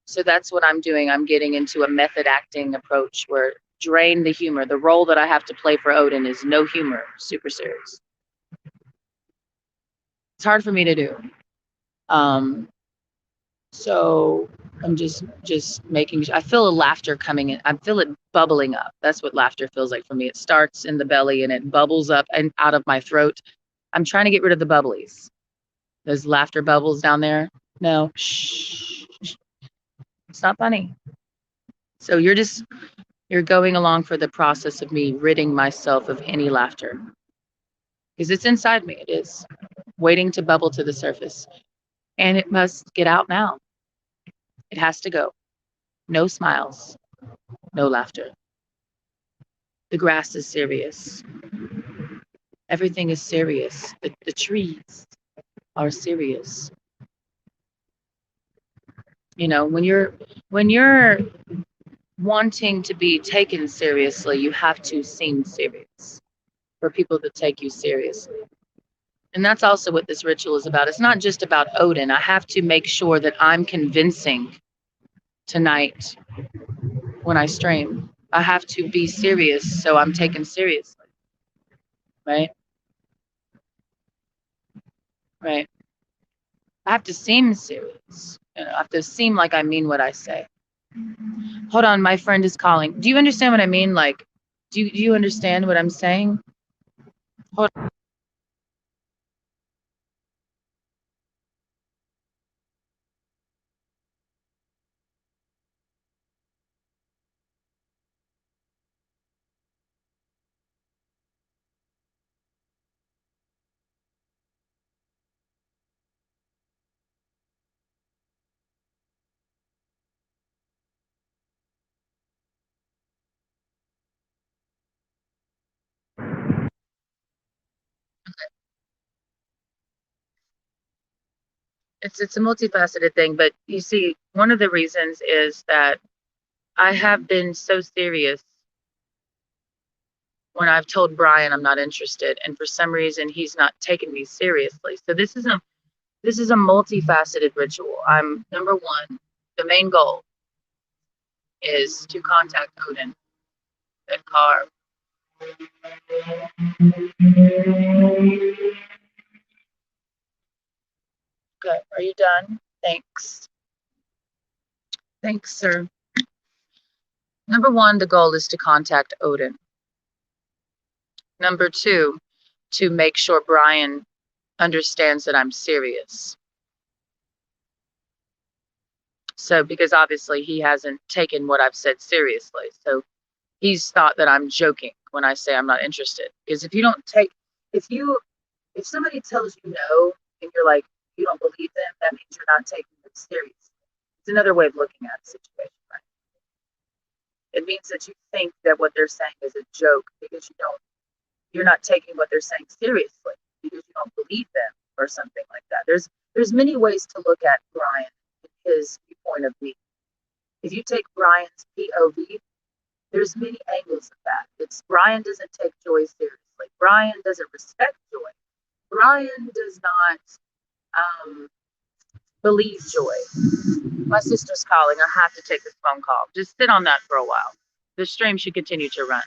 So that's what I'm doing. I'm getting into a method acting approach where drain the humor. The role that I have to play for Odin is no humor, super serious. It's hard for me to do. So I'm just making. I feel a laughter coming in. I feel it bubbling up. That's what laughter feels like for me. It starts in the belly and it bubbles up and out of my throat. I'm trying to get rid of the bubblies. Those laughter bubbles down there. No, shh. It's not funny. So you're going along for the process of me ridding myself of any laughter. Because it's inside me. It is waiting to bubble to the surface. And it must get out now. It has to go. No smiles, no laughter. The grass is serious. Everything is serious. The trees are serious. You know, when you're wanting to be taken seriously, you have to seem serious for people to take you seriously. And that's also what this ritual is about. It's not just about Odin. I have to make sure that I'm convincing tonight when I stream. I have to be serious so I'm taken seriously. Right? Right. I have to seem serious. You know, I have to seem like I mean what I say. Hold on, my friend is calling. Do you understand what I mean? Like, do you understand what I'm saying? Hold on. It's a multifaceted thing, but you see, one of the reasons is that I have been so serious when I've told Brian I'm not interested, and for some reason he's not taken me seriously. So this is a multifaceted ritual. I'm number one, the main goal is to contact Odin. That car. Okay, are you done? Thanks. Thanks, sir. Number one, the goal is to contact Odin. Number two, to make sure Brian understands that I'm serious. So, because obviously he hasn't taken what I've said seriously. So He's thought that I'm joking when I say I'm not interested. Because if you don't take, if you, if somebody tells you no and you're like, you don't believe them, that means you're not taking them seriously. It's another way of looking at a situation, right? It means that you think that what they're saying is a joke because you're not taking what they're saying seriously because you don't believe them or something like that. There's many ways to look at Brian and his point of view. If you take Brian's POV, there's many angles of that. It's Brian doesn't take joy seriously. Brian doesn't respect joy. Brian does not um, believe joy. My sister's calling. I have to take this phone call. Just sit on that for a while. The stream should continue to run.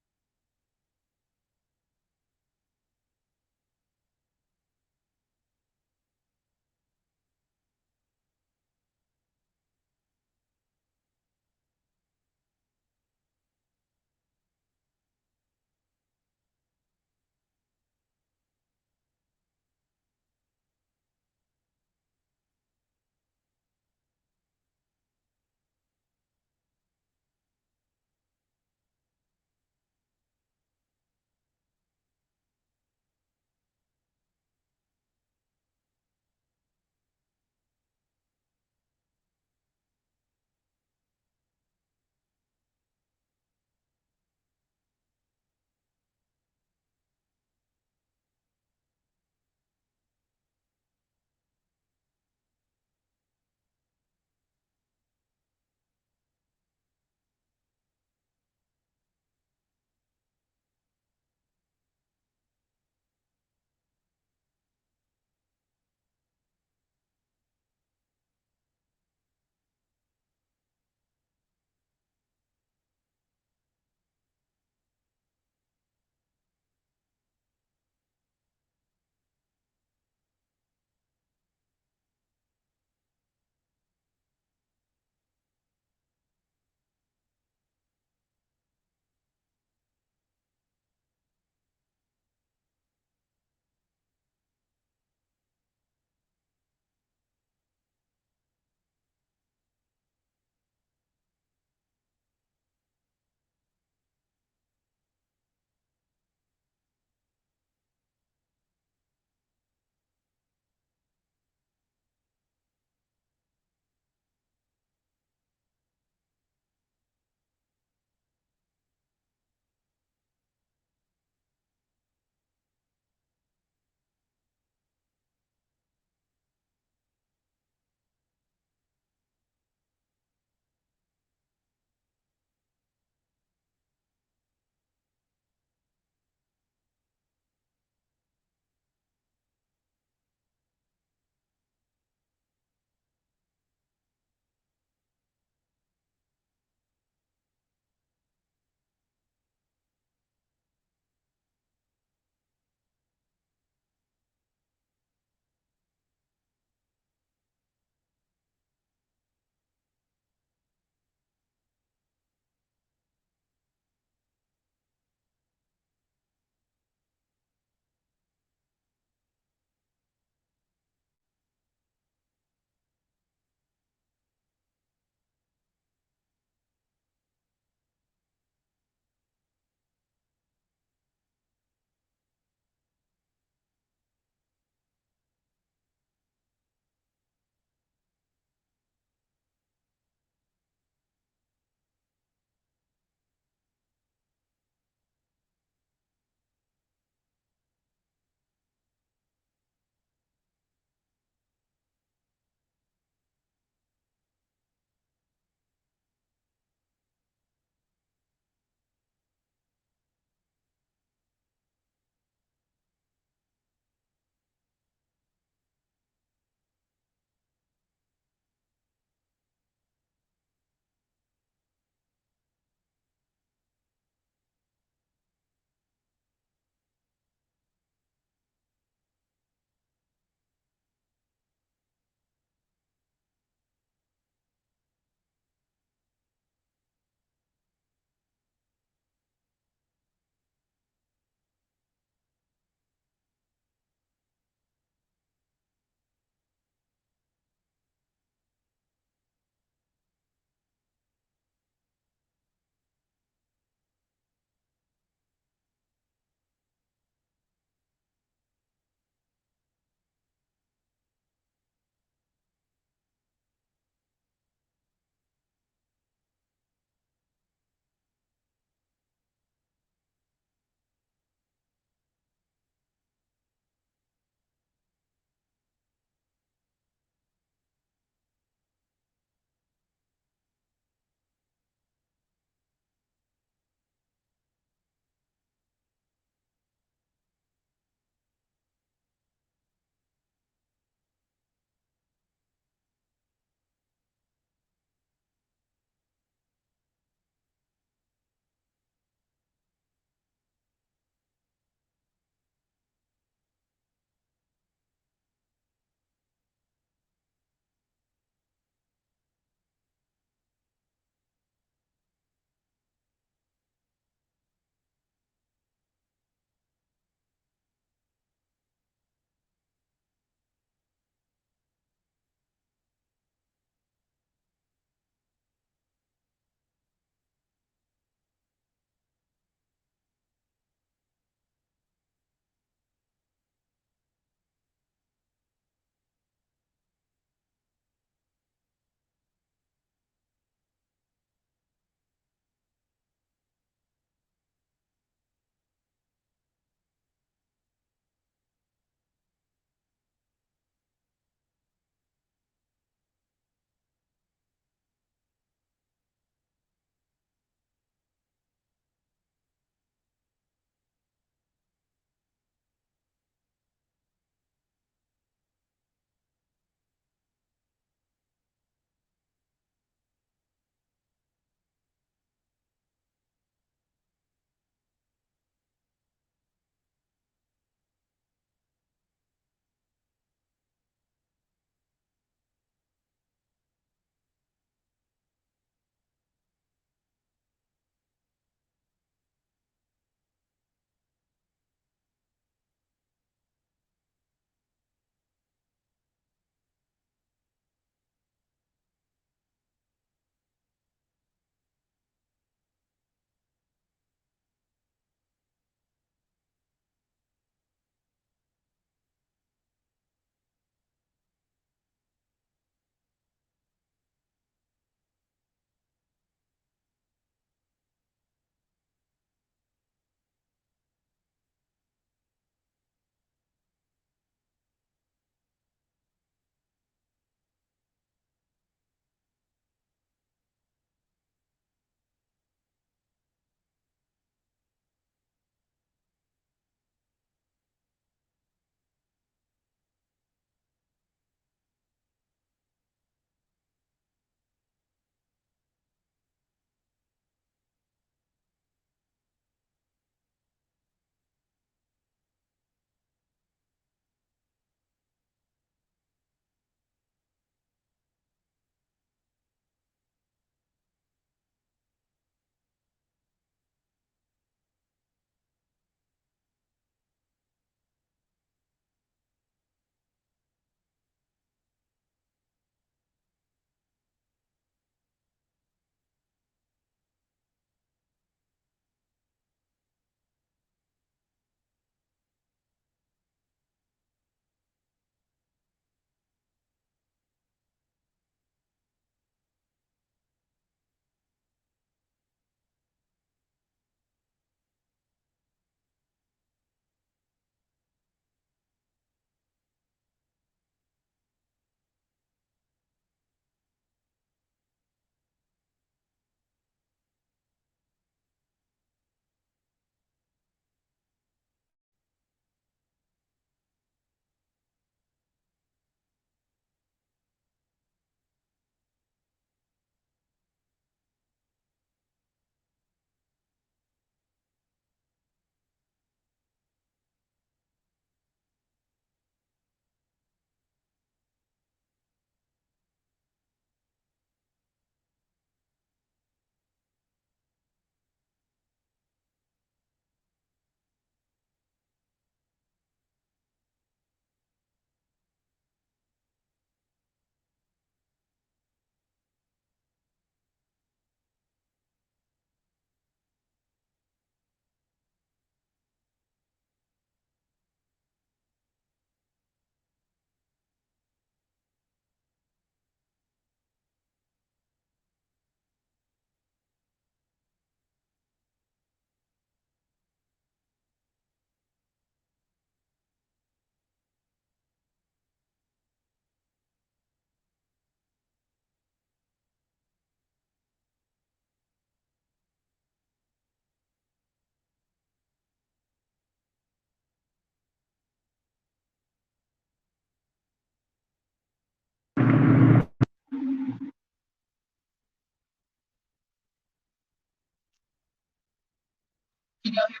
Can y'all hear me?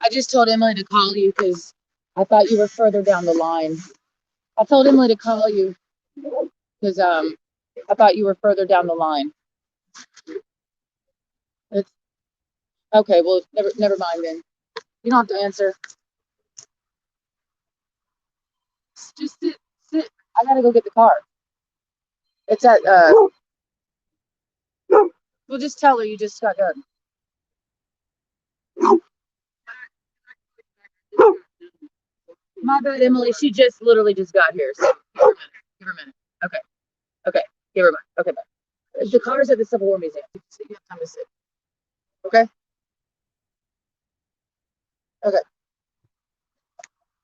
I just told Emily to call you because I thought you were further down the line. I told Emily to call you because I thought you were further down the line. It's okay. Well, never mind then. You don't have to answer. Just sit. I gotta go get the car. It's at We'll just tell her you just got done. My bad, Emily. She just literally just got here. So give her a minute. Give her a minute. Okay. Okay. Give her a minute. Okay. Bye. The car's at the Civil War Museum. You have time to sit. Okay. Okay.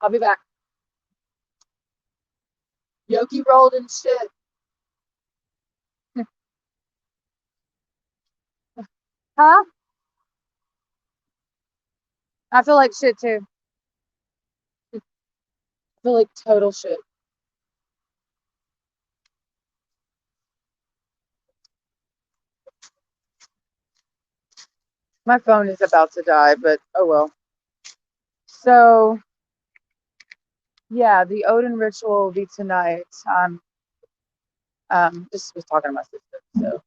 I'll be back. Yoki rolled and shit. Huh? I feel like shit too. I feel like total shit. My phone is about to die, but oh well. So yeah, the Odin ritual will be tonight. Just was talking to my sister, so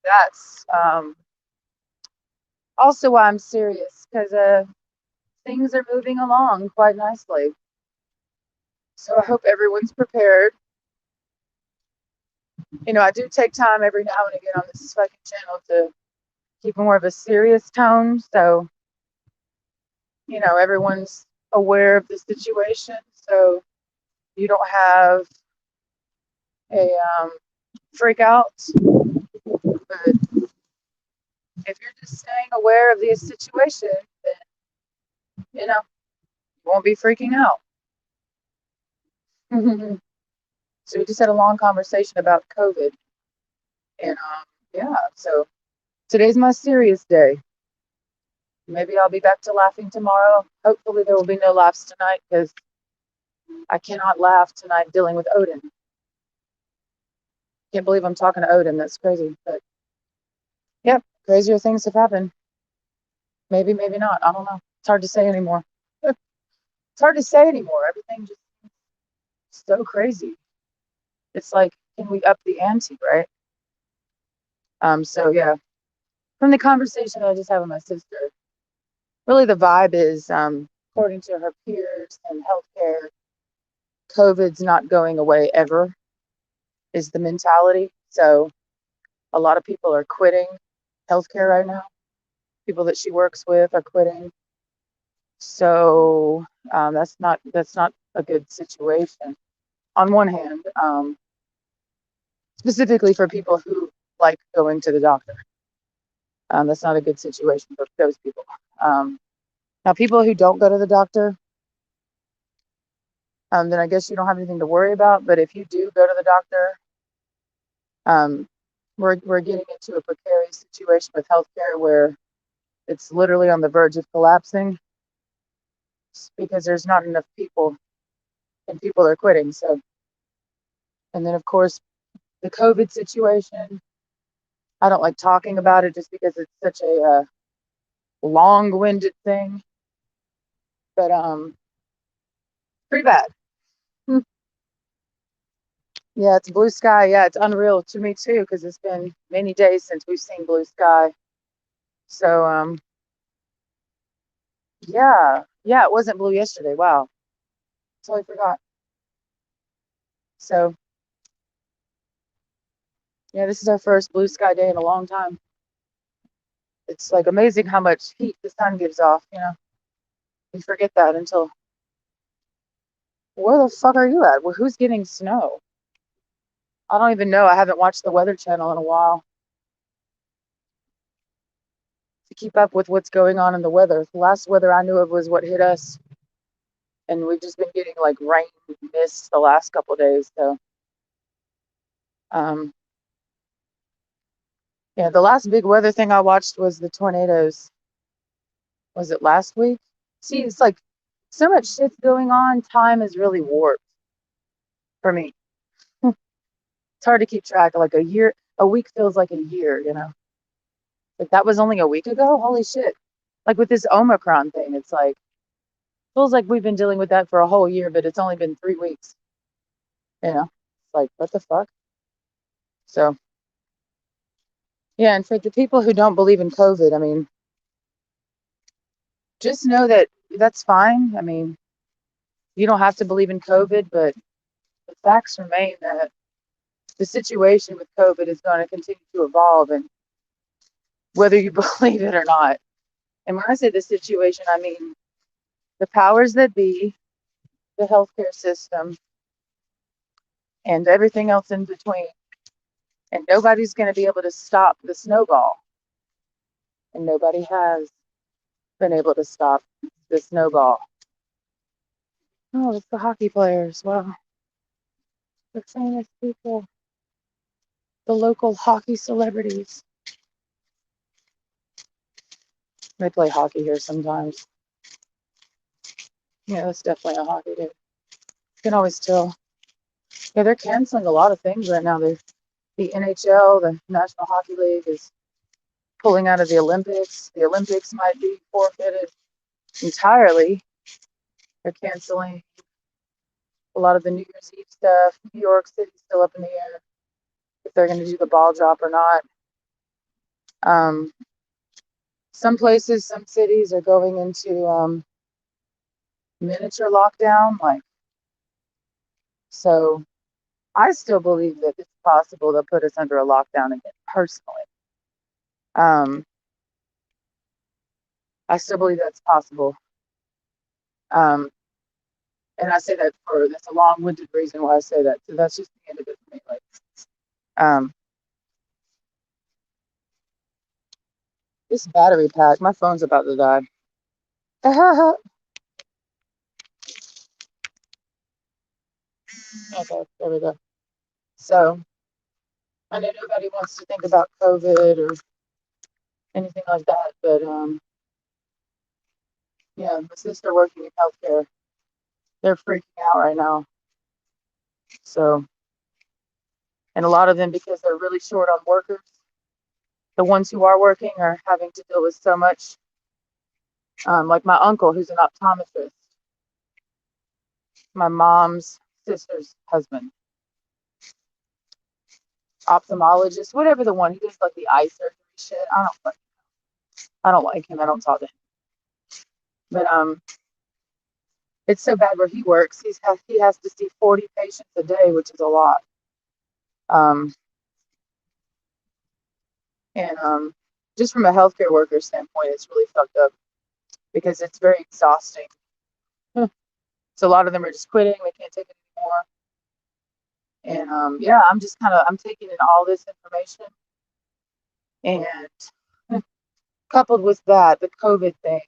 that's also why I'm serious because things are moving along quite nicely. So I hope everyone's prepared. You know, I do take time every now and again on this fucking channel to keep more of a serious tone. So, you know, everyone's aware of the situation. So you don't have a freak out. But if you're just staying aware of the situation, then, you know, you won't be freaking out. So we just had a long conversation about COVID. And yeah, so today's my serious day. Maybe I'll be back to laughing tomorrow. Hopefully there will be no laughs tonight because I cannot laugh tonight dealing with Odin. Can't believe I'm talking to Odin. That's crazy. But yeah, crazier things have happened. Maybe, maybe not. I don't know. It's hard to say anymore. It's hard to say anymore. Everything just so crazy. It's like, can we up the ante, right? So yeah, from the conversation I just had with my sister, really the vibe is, according to her peers and healthcare, COVID's not going away ever, is the mentality. So a lot of people are quitting healthcare right now. People that she works with are quitting. So that's not a good situation. On one hand, specifically for people who like going to the doctor, that's not a good situation for those people. Now, people who don't go to the doctor, then I guess you don't have anything to worry about. But if you do go to the doctor, we're getting into a precarious situation with healthcare where it's literally on the verge of collapsing because there's not enough people and people are quitting. So, and then of course the COVID situation. I don't like talking about it just because it's such a long-winded thing, but pretty bad. Yeah, it's blue sky. Yeah, it's unreal to me too because it's been many days since we've seen blue sky. So yeah, it wasn't blue yesterday. Wow, totally forgot. So yeah, this is our first blue sky day in a long time. It's like amazing how much heat the sun gives off. You know, you forget that until where the fuck are you at? Well, who's getting snow? I don't even know. I haven't watched the Weather Channel in a while to keep up with what's going on in the weather. The last weather I knew of was what hit us and we've just been getting like rain, mist the last couple of days. So, um, yeah, the last big weather thing I watched was the tornadoes. Was it last week? See, it's like so much shit's going on. Time is really warped for me. It's hard to keep track. Like a year, a week feels like a year, you know? Like that was only a week ago? Holy shit. Like with this Omicron thing, it's like, feels like we've been dealing with that for a whole year, but it's only been 3 weeks, you know? It's like, what the fuck? So, yeah, and for the people who don't believe in COVID, I mean, just know that that's fine. I mean, you don't have to believe in COVID, but the facts remain that the situation with COVID is going to continue to evolve, and whether you believe it or not. And when I say the situation, I mean the powers that be, the healthcare system, and everything else in between. And nobody's going to be able to stop the snowball. And nobody has been able to stop the snowball. Oh, it's the hockey players. Wow. The famous people, the local hockey celebrities. They play hockey here sometimes. Yeah, that's definitely a hockey dude. You can always tell. Yeah, they're canceling a lot of things right now. The NHL, the National Hockey League, is pulling out of the Olympics. The Olympics might be forfeited entirely. They're canceling a lot of the New Year's Eve stuff. New York City's still up in the air if they're going to do the ball drop or not. Some places, some cities are going into miniature lockdown. Like, so I still believe that it's possible they'll put us under a lockdown again, personally. I still believe that's possible. And I say that that's a long-winded reason why I say that. So that's just the end of it for me. Like, this battery pack, my phone's about to die. Okay, there we go. So I know nobody wants to think about COVID or anything like that, but yeah, my sister working in healthcare, they're freaking out right now. So, and a lot of them, because they're really short on workers, the ones who are working are having to deal with so much. Like my uncle, who's an optometrist, my mom's sister's husband, ophthalmologist, whatever the one, he does like the eye surgery shit. I don't like him. I don't talk to him. But it's so bad where he works. He has to see 40 patients a day, which is a lot. And just from a healthcare worker standpoint, it's really fucked up because it's very exhausting. So a lot of them are just quitting. They can't take it anymore. And yeah, I'm taking in all this information, and coupled with that, the COVID thing,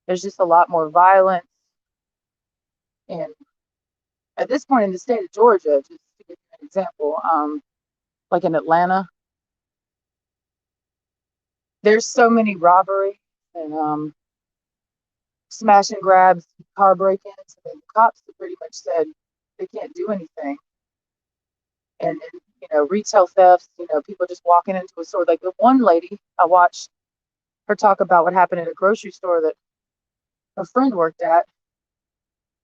there's just a lot more violence. And at this point in the state of Georgia, just to give you an example, like in Atlanta, there's so many robberies and smash and grabs, car break-ins. And the cops have pretty much said they can't do anything. And retail thefts, people just walking into a store. Like the one lady, I watched her talk about what happened at a grocery store that her friend worked at.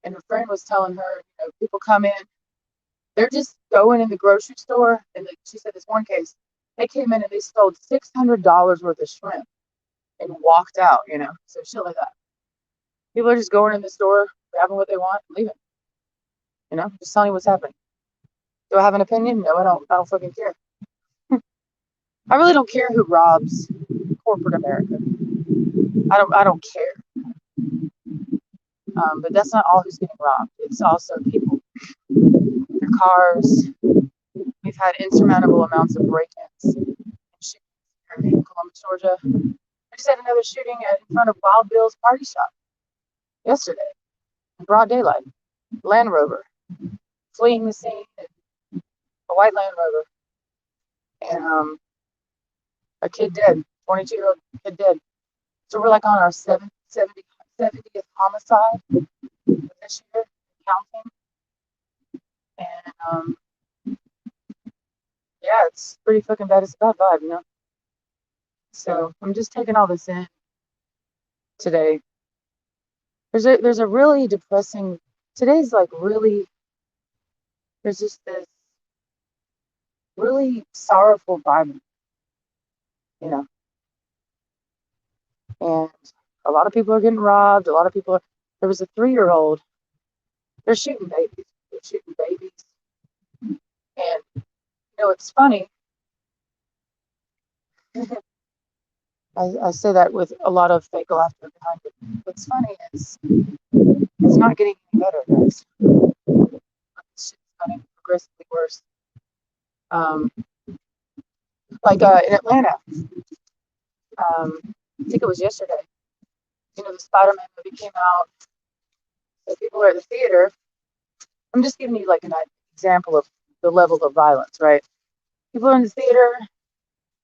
And her friend was telling her, people come in, they're just going in the grocery store. And she said this one case, they came in and they stole $600 worth of shrimp and walked out, so shit like that. People are just going in the store, grabbing what they want, and leaving. Just telling you what's happening. Do I have an opinion? No, I don't. I don't fucking care. I really don't care who robs corporate America. I don't care. But that's not all who's getting robbed. It's also people. Their cars. We've had insurmountable amounts of break-ins and shootings in Columbus, Georgia. We just had another shooting in front of Wild Bill's party shop yesterday. in broad daylight. Land Rover fleeing the scene, a white Land Rover, and a kid dead, 22-year-old kid dead. So we're like on our 70th homicide this year, counting. And yeah, it's pretty fucking bad. It's a bad vibe, you know? So I'm just taking all this in today. There's a really depressing, today's like really, there's just this really sorrowful vibe, you know? And a lot of people are getting robbed. A lot of people, there was a 3-year-old, they're shooting babies. They're shooting babies. And, you know, it's funny. I say that with a lot of fake laughter behind it. What's funny is it's not getting any better, guys. It's getting progressively worse. Like in Atlanta, I think it was yesterday, you know, the Spider-Man movie came out. So people are at the theater. I'm just giving you like an example of the level of violence, right? People are in the theater,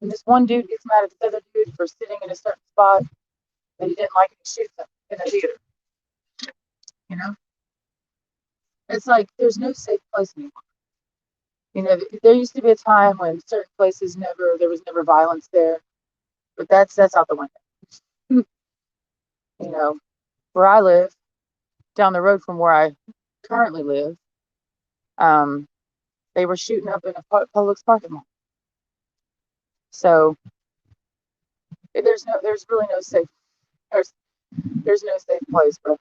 and this one dude gets mad at this other dude for sitting in a certain spot that he didn't like, and he shoots him in the theater. You know, it's like there's no safe place anymore. You know, there used to be a time when certain places there was never violence there, but that's out the window. You know, where I live, down the road from where I currently live, they were shooting up in a Publix parking lot. So there's really no safe, there's no safe place, but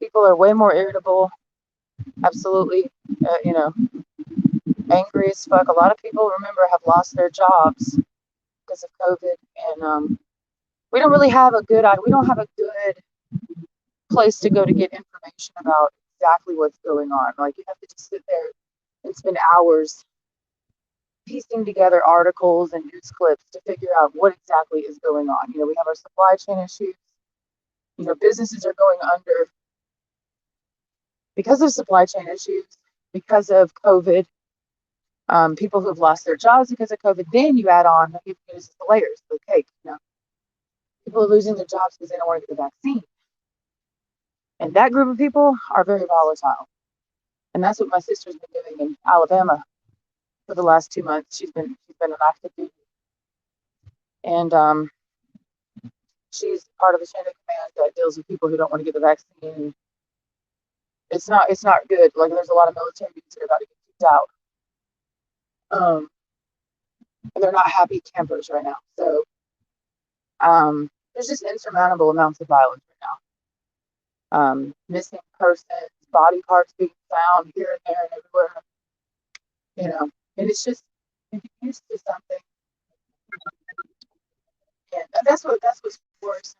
people are way more irritable. Absolutely, you know, angry as fuck. A lot of people, remember, have lost their jobs because of COVID, and we don't have a good place to go to get information about exactly what's going on. Like, you have to just sit there and spend hours piecing together articles and news clips to figure out what exactly is going on. You know, we have our supply chain issues. You know, businesses are going under because of supply chain issues, because of COVID. People who have lost their jobs because of COVID. Then you add on, the layers of the cake. You know, people are losing their jobs because they don't want to get the vaccine, and that group of people are very volatile. And that's what my sister's been doing in Alabama for the last 2 months. She's been an active duty, and she's part of the chain of command that deals with people who don't want to get the vaccine. It's not good. Like, there's a lot of military dudes that are about to get kicked out. And they're not happy campers right now. So there's just insurmountable amounts of violence right now. Missing persons, body parts being found here and there and everywhere. You know, and it's just, if you're used to something, and that's what's worse.